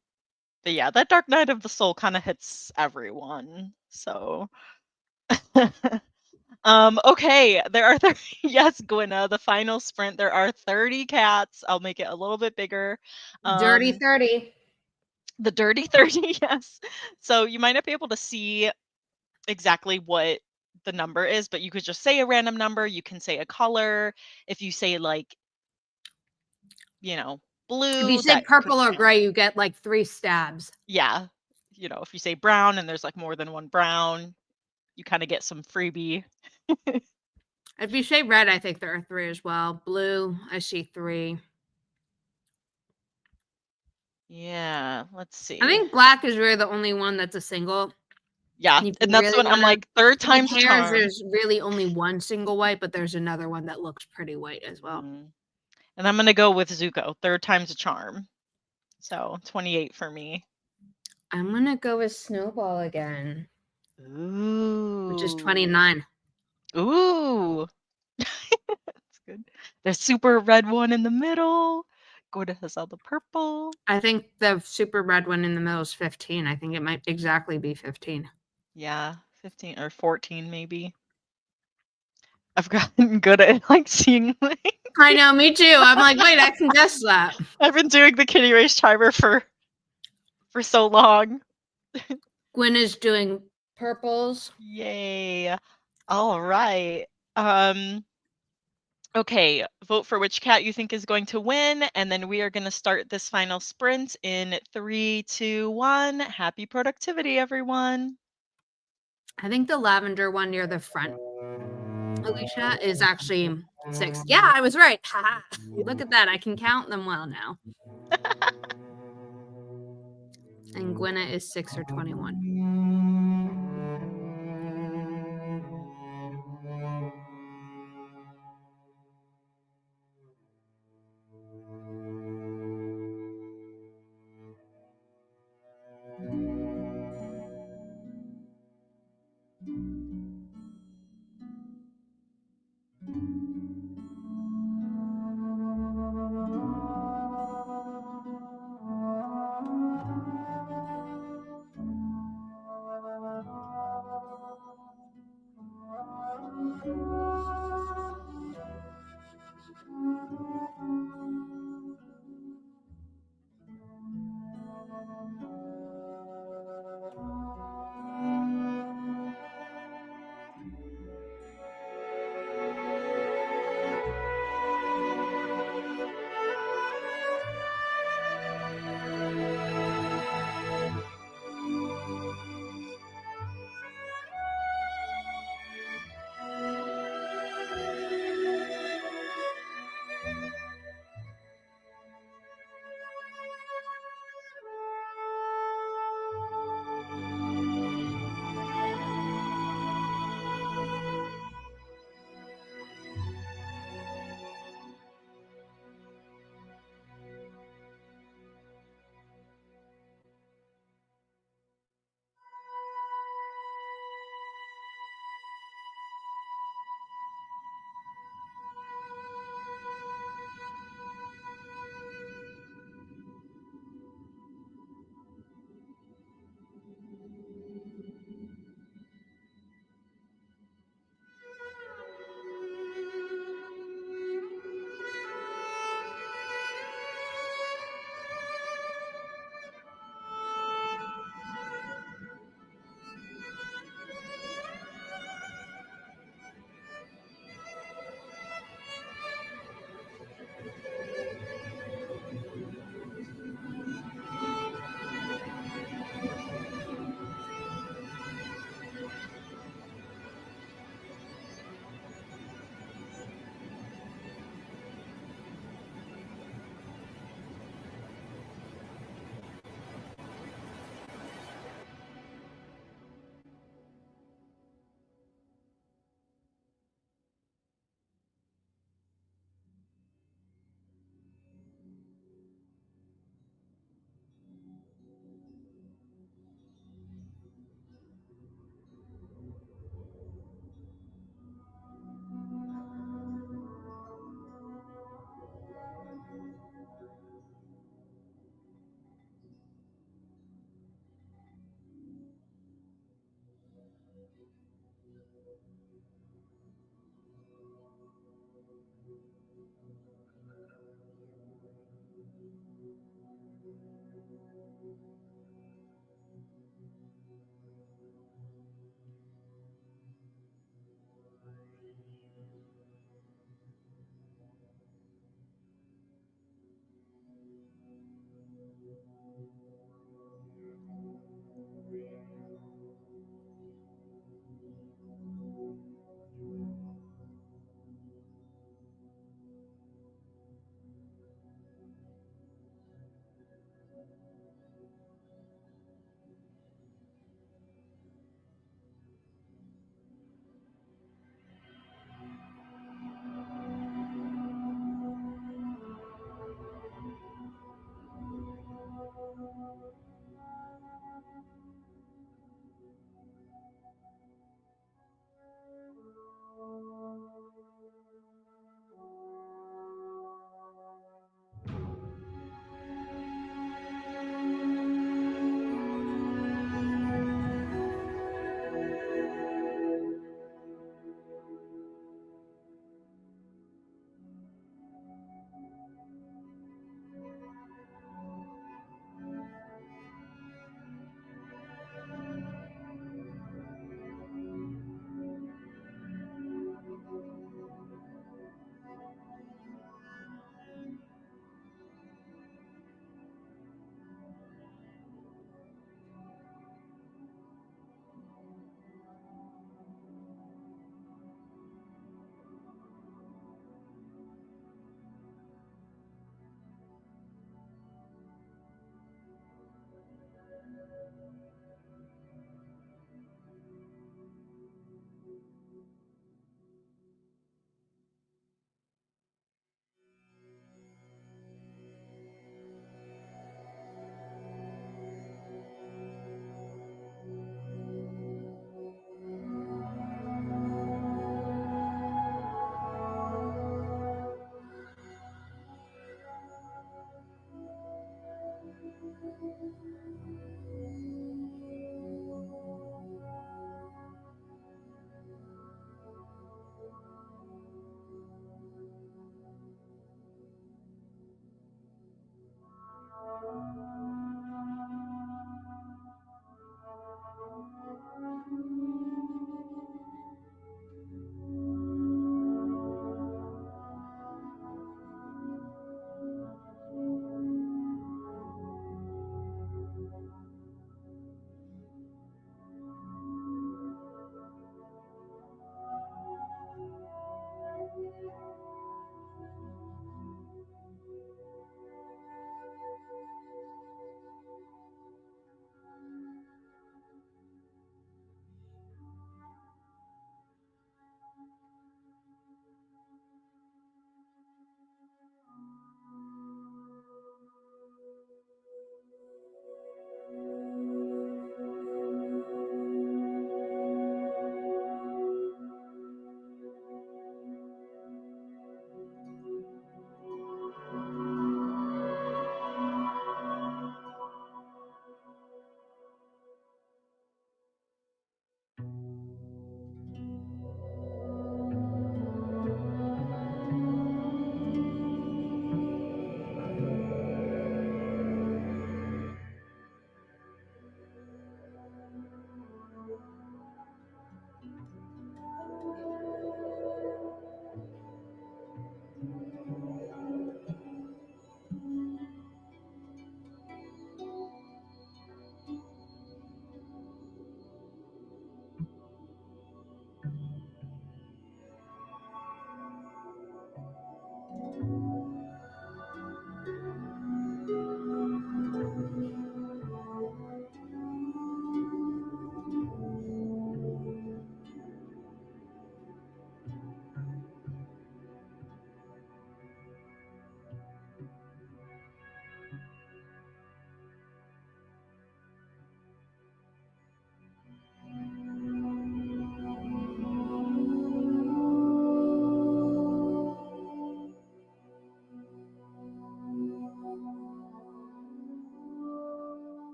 yeah, that Dark Night of the Soul kind of hits everyone. So okay, there are 30 yes, Gwynna, the final sprint. There are 30 cats. I'll make it a little bit bigger. Dirty Um 30. the dirty 30, yes. So you might not be able to see exactly what the number is, but you could just say a random number. You can say a color. If you say like, you know, If you blue, say that could purple or count. gray, you get like 3 stabs. Yeah. If you say brown and there's like more than one brown, you kind of get some freebie. If you say red, I think there are 3 as well. Blue, I see 3. Yeah, let's I see. think black is really the only one that's a single. Yeah, If and you that's really what I'm want to, like, third with time's a hares, charm. there's really only one single white, but there's another one that looks pretty white as well. And I'm gonna go with Zuko, third time's a charm. So 28 for me. I'm gonna go with Snowball again, which is Ooh. 29. Ooh. That's good. The super red one in the middle. Gorda has all the purple. I think the super red one in the middle is 15. I think it might exactly be 15. Yeah, 15 or 14 maybe. I've gotten good at like seeing like I know, me too. I'm like, wait, I can guess that. I've been doing the kitty race timer for so long. Gwen is doing purples. Yay. All right. Um okay, vote for which cat you think is going to win, and then we are going to start this final sprint in 3, 2, 1. Happy productivity, everyone. I think the lavender one near the front, Alicia, is actually 6. Yeah, I was right. Haha. Look at that. I can count them well now. And Gwenna is 6 or 21.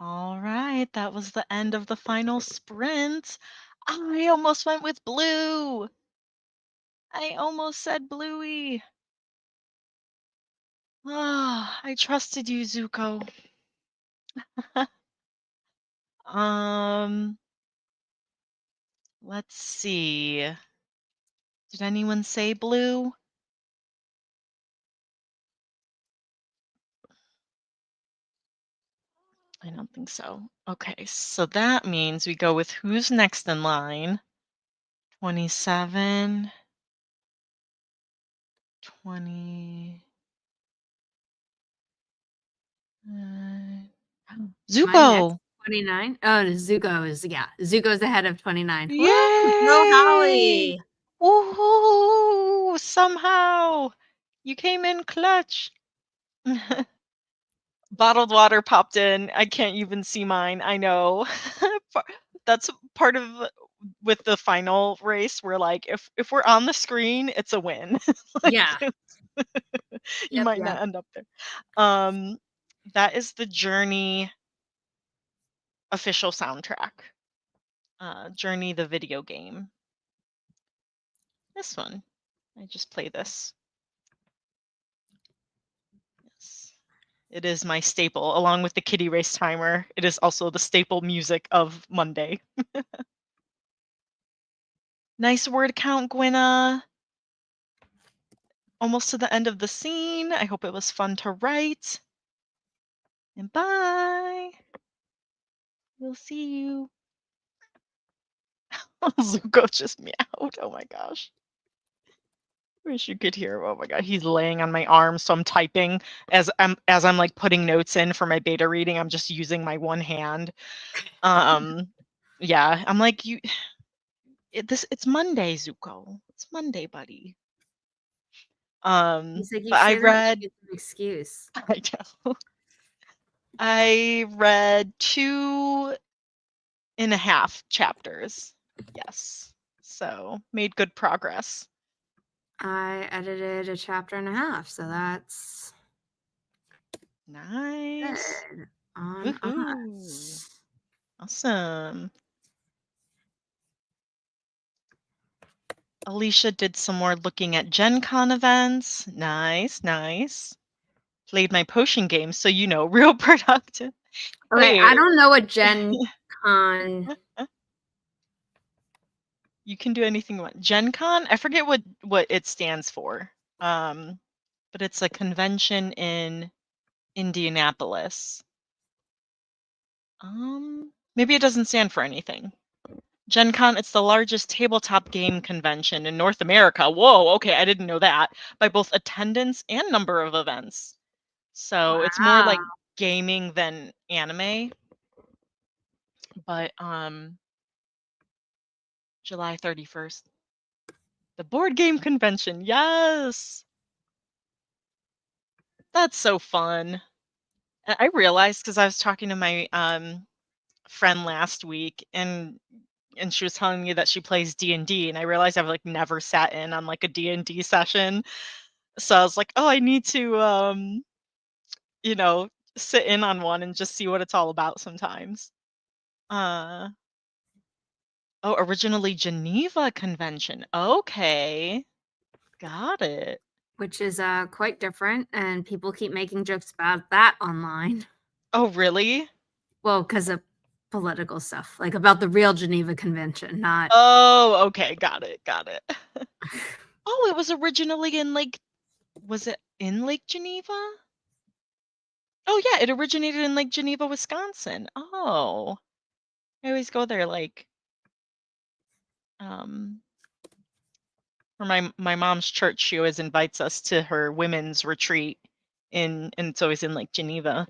All right, that was the end of the final sprint. I almost went with blue. I almost said bluey. Ah, I trusted you, Zuko. Um, let's see. Did anyone say blue? I don't think so. Okay, so that means we go with who's next in line. 27, 20. My next Zuko! 29. Oh, Zuko is, yeah. Zuko's ahead of 29. Yay! Woo! Go Holly! Woohoo! Somehow you came in clutch. Bottled water popped in. I can't even see mine. I know. That's part of with the final race. We're like, if we're on the screen, it's a win. Like, Yeah. you Yep, might yep. not end up there. That is the Journey official soundtrack. Journey the video game. This one. I just play this. Yes. It is my staple, along with the kitty race timer. It is also the staple music of Monday. Nice word count, Gwenna. Almost to the end of the scene. I hope it was fun to write. And bye. We'll see you. Zuko just meowed. Oh my gosh. Wish you could hear. Oh my god, he's laying on my arm, so I'm typing as I'm like putting notes in for my beta reading. I'm just using my one hand. Yeah, I'm like it's Monday, Zuko. It's Monday, buddy. He's like, you But I say that like read it's an excuse. I know. I read 2.5 chapters. Yes. So made good progress. I edited a chapter and a half, so that's Nice. good on Woohoo. us. Awesome. Alicia did some more looking at Gen Con events. Nice, nice. Played my potion game, so real productive. Okay, Hey, I don't know what Gen Con. you can do anything you want. Gen Con? I forget what it stands for. But it's a convention in Indianapolis. Maybe it doesn't stand for anything. Gen Con, it's the largest tabletop game convention in North America. Whoa, okay, I didn't know that. By both attendance and number of events. So it's more like gaming than anime. But July 31st. The board game convention. Yes. That's so fun. I realized because I was talking to my friend last week and she was telling me that she plays D&D, and I realized I've like never sat in on like a D&D session. So I was like, "Oh, I need to sit in on one and just see what it's all about sometimes." Oh, originally Geneva Convention. Okay. Got it. Which is quite different, and people keep making jokes about that online. Oh, really? Well, because of political stuff, like about the real Geneva Convention, not. Oh, okay. Got it. Oh, it was originally in was it in Lake Geneva? Oh, yeah, it originated in Lake Geneva, Wisconsin. Oh, I always go there for my mom's church. She always invites us to her women's retreat and it's always in Lake Geneva.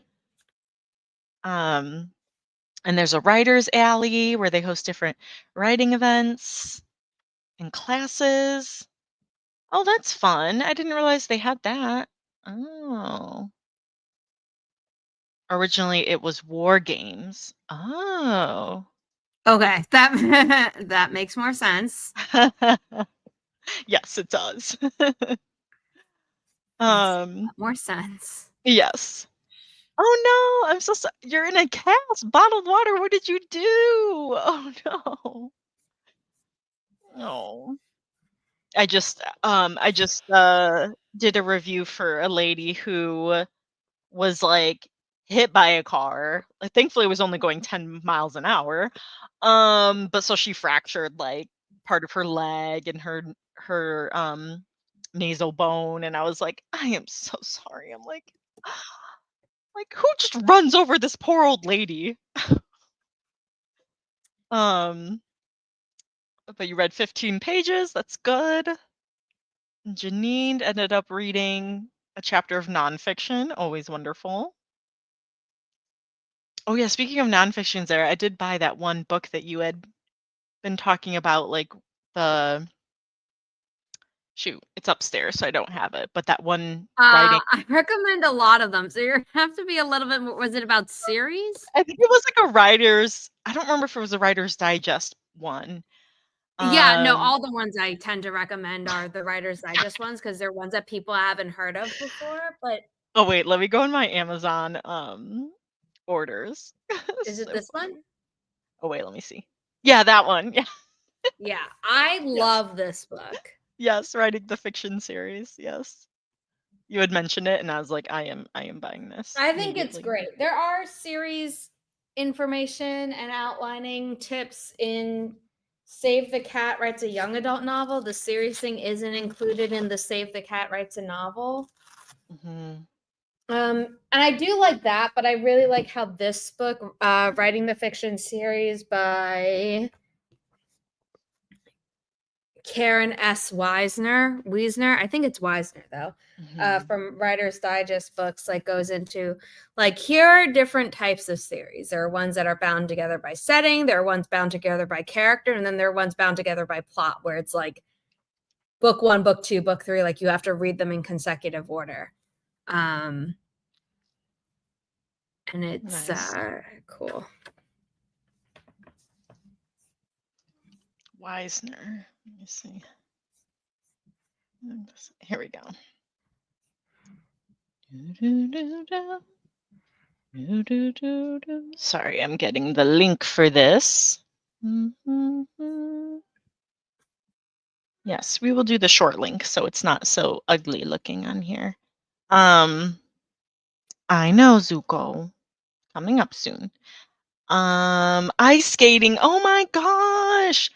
And there's a writer's alley where they host different writing events and classes. Oh, that's fun. I didn't realize they had that. Oh. Originally, it was war games. Oh. Okay, that that makes more sense. Yes, it does. More sense. Yes. Oh no, I'm so sorry. You're in a cast. Bottled water. What did you do? Oh no. Oh. I just did a review for a lady who was like hit by a car. Like, thankfully it was only going 10 miles an hour. But so she fractured like part of her leg and her nasal bone, and I was like, I am so sorry. I'm like who just runs over this poor old lady? But you read 15 pages. That's good. Janine ended up reading a chapter of nonfiction. Always wonderful. Oh yeah, speaking of nonfiction, Zara, I did buy that one book that you had been talking about, like the shoot, it's upstairs, so I don't have it. But that one writing, I recommend a lot of them. So you have to be a little bit more. Was it about series? I think it was like a writer's. I don't remember if it was a Writer's Digest one. Yeah, no, all the ones I tend to recommend are the Writer's Digest ones because they're ones that people haven't heard of before. But Oh wait, let me go in my Amazon orders. is it So this funny. one? Oh wait, let me see. Yeah, that one. Yeah. Yeah, I love this book. Yes, writing the fiction series. Yes. You had mentioned it, and I was like, I am buying this. I think it's immediately. great. There are series information and outlining tips in Save the Cat Writes a Young Adult Novel. The series thing isn't included in the Save the Cat Writes a Novel. Mhm. And I do like that, but I really like how this book, Writing the Fiction series by Karen S. Wiesner, I think it's Wiesner though, Mhm. from Writer's Digest books, like goes into like, here are different types of series. There are ones that are bound together by setting, there are ones bound together by character, and then there are ones bound together by plot, where it's like book 1, book 2, book 3, like you have to read them in consecutive order. And it's Nice. cool. Wiesner. Let me see. Here we go. Sorry, I'm getting the link for this. Yes, we will do the short link so it's not so ugly looking on here. I know, Zuko. Coming up soon. Ice skating. Oh my gosh.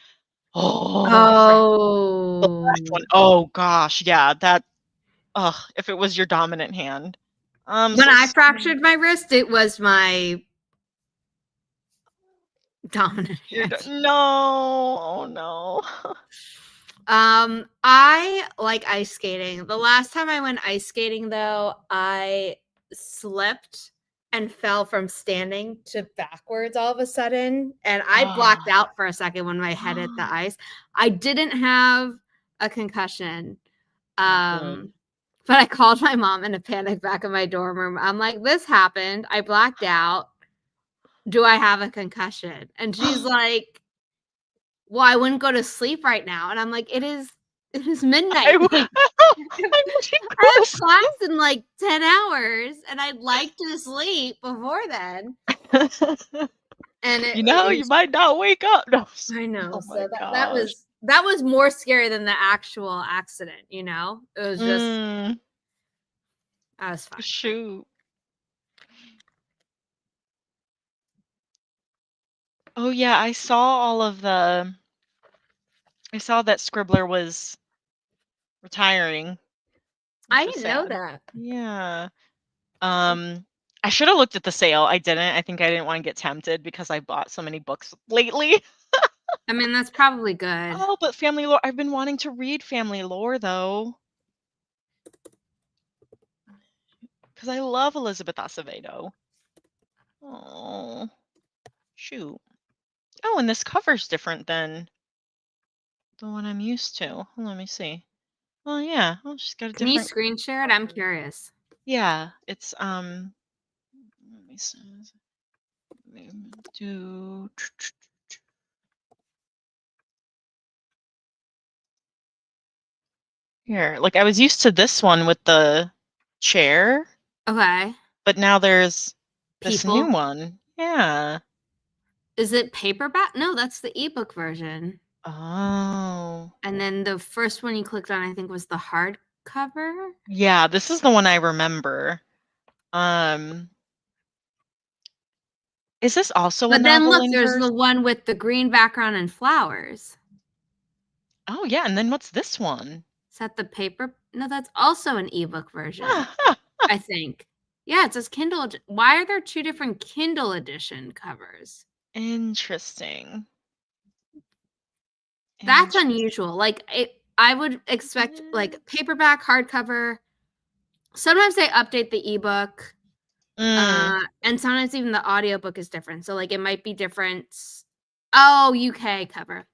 Oh, the last one. Oh gosh, yeah, that if it was your dominant hand. When So I fractured my wrist, it was my dominant hand. no, oh no. I like ice skating. The last time I went ice skating, though, I slipped and fell from standing to backwards all of a sudden, and I blacked out for a second when my head hit the ice. I didn't have a concussion, Good. but I called my mom in a panic back in my dorm room. I'm like, "This happened. I blacked out. Do I have a concussion?" And she's like, "Well, I wouldn't go to sleep right now." And I'm like, it is midnight. Like, I wouldn't go I to have class in like 10 hours and I'd like to sleep before then. sleep. And You know, you might not wake up. No. I know. Oh So my that gosh. was more scary than the actual accident, you know? It was just I was fine. Shoot. Oh yeah, I saw that Scribbler was retiring. I Which was didn't know sad. that. Yeah. I should have looked at the sale. I didn't. I think I didn't want to get tempted because I bought so many books lately. I mean, that's probably good. Oh, but family lore. I've been wanting to read family lore though. Because I love Elizabeth Acevedo. Oh, shoot. Oh, and this cover's different than the one I'm used to. Let me see. Oh yeah. Oh, she's got a Can you different. screen share it? I'm curious. Yeah, it's let me see. Do here. Like I was used to this one with the chair, Okay. but now there's this new People. one. Yeah. Is it paperback? No, that's the ebook version. Oh. And then the first one you clicked on, I think, was the hardcover. Yeah, this is the one I remember. Is this also a But then novel look, in there's verse? the one with the green background and flowers. Oh yeah, and then what's this one? Is that the paper? No, that's also an ebook version, I think. Yeah, it says Kindle. Why are there two different Kindle edition covers? Interesting. That's unusual. Like I would expect like paperback, hardcover. Sometimes they update the ebook. And sometimes even the audiobook is different. So like it might be different. Oh, UK cover.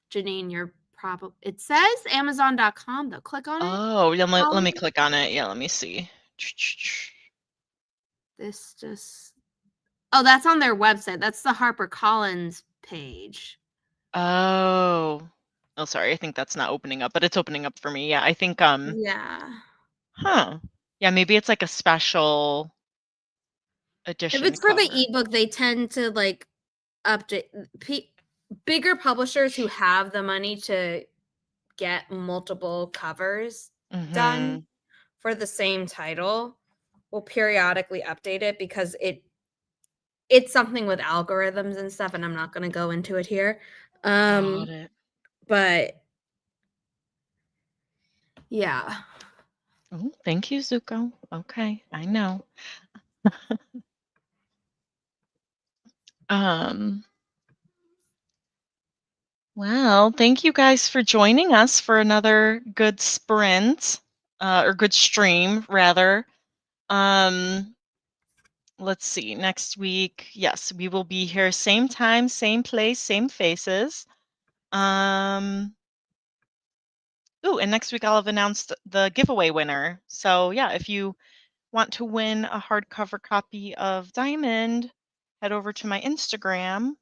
Janine, you're probably it says Amazon.com though. Click on it. Oh, yeah, let me click on it. Yeah, let me see. This just oh, that's on their website. That's the HarperCollins page. Oh. Oh, sorry. I think that's not opening up, but it's opening up for me. Yeah, I think Yeah. huh. Yeah, maybe it's like a special edition If it's for the cover. ebook, they tend to like update bigger publishers who have the money to get multiple covers done for the same title will periodically update it because it's something with algorithms and stuff, and I'm not going to go into it here. Got it. But yeah. Oh, thank you, Zuko. Okay, I know. Well, thank you guys for joining us for another good sprint, or good stream, rather. Let's see, next week, yes, we will be here same time, same place, same faces. Ooh, and next week I'll have announced the giveaway winner. So yeah, if you want to win a hardcover copy of Diamond, head over to my Instagram.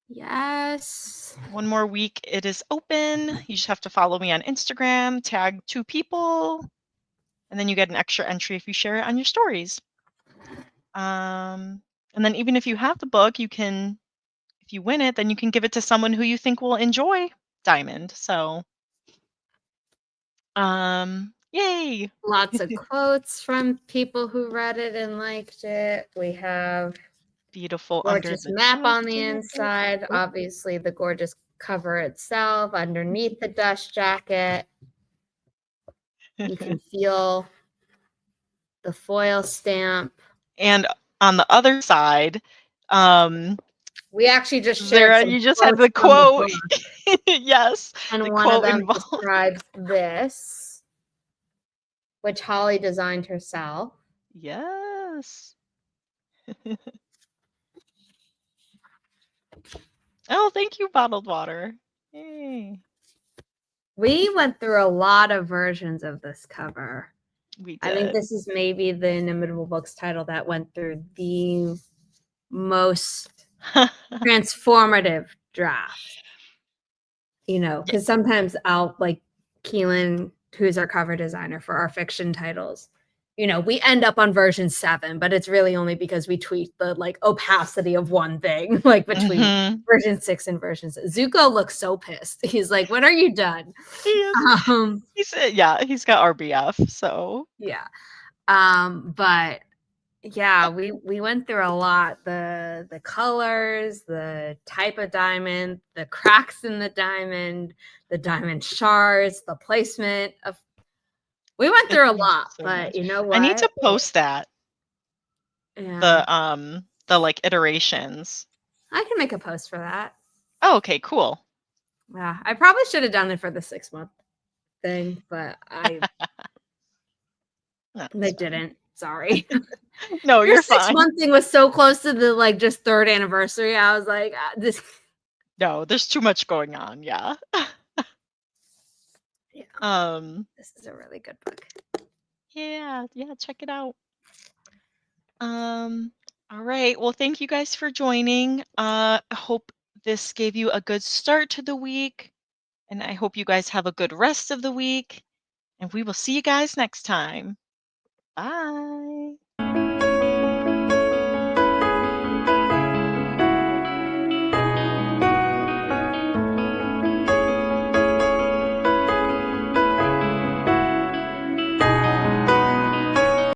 Yes. One more week, it is open. You just have to follow me on Instagram, tag 2 people, and then you get an extra entry if you share it on your stories. And then even if you have the book, you can, if you win it, then you can give it to someone who you think will enjoy Diamond. So, yay! Lots of quotes from people who read it and liked it. We have Beautiful under gorgeous the map on the jacket. inside. Oh. Obviously, the gorgeous cover itself. Underneath the dust jacket, you can feel the foil stamp. And on the other side, we actually just shared Zara, some you just had the quotes from the quote. book, Yes, and the one of quote them involved. describes this, which Holly designed herself. Yes. Oh, thank you, bottled water. Yay. We went through a lot of versions of this cover. We did. I think this is maybe the Inimitable Books title that went through the most transformative draft. You know, because sometimes I'll, like Keelan, who's our cover designer for our fiction titles, you know, we end up on version 7, but it's really only because we tweak the like opacity of one thing, like between version 6 and version 7. Zuko looks so pissed. He's like, "When are you done?" He is. He said, yeah, he's got RBF, so yeah. But yeah, we went through a lot. The colors, the type of diamond, the cracks in the diamond shards, the placement of. We went through a lot, so but much. you know what? I need to post that. Yeah. The like iterations. I can make a post for that. Oh, okay, cool. Yeah, I probably should have done it for the 6-month thing, but I didn't. Sorry. No, you're fine. 6-month thing was so close to the like just 3rd anniversary. I was like, this. No, there's too much going on. Yeah. Yeah. This is a really good book. Yeah, check it out. All right. Well, thank you guys for joining. I hope this gave you a good start to the week, and I hope you guys have a good rest of the week, and we will see you guys next time. Bye.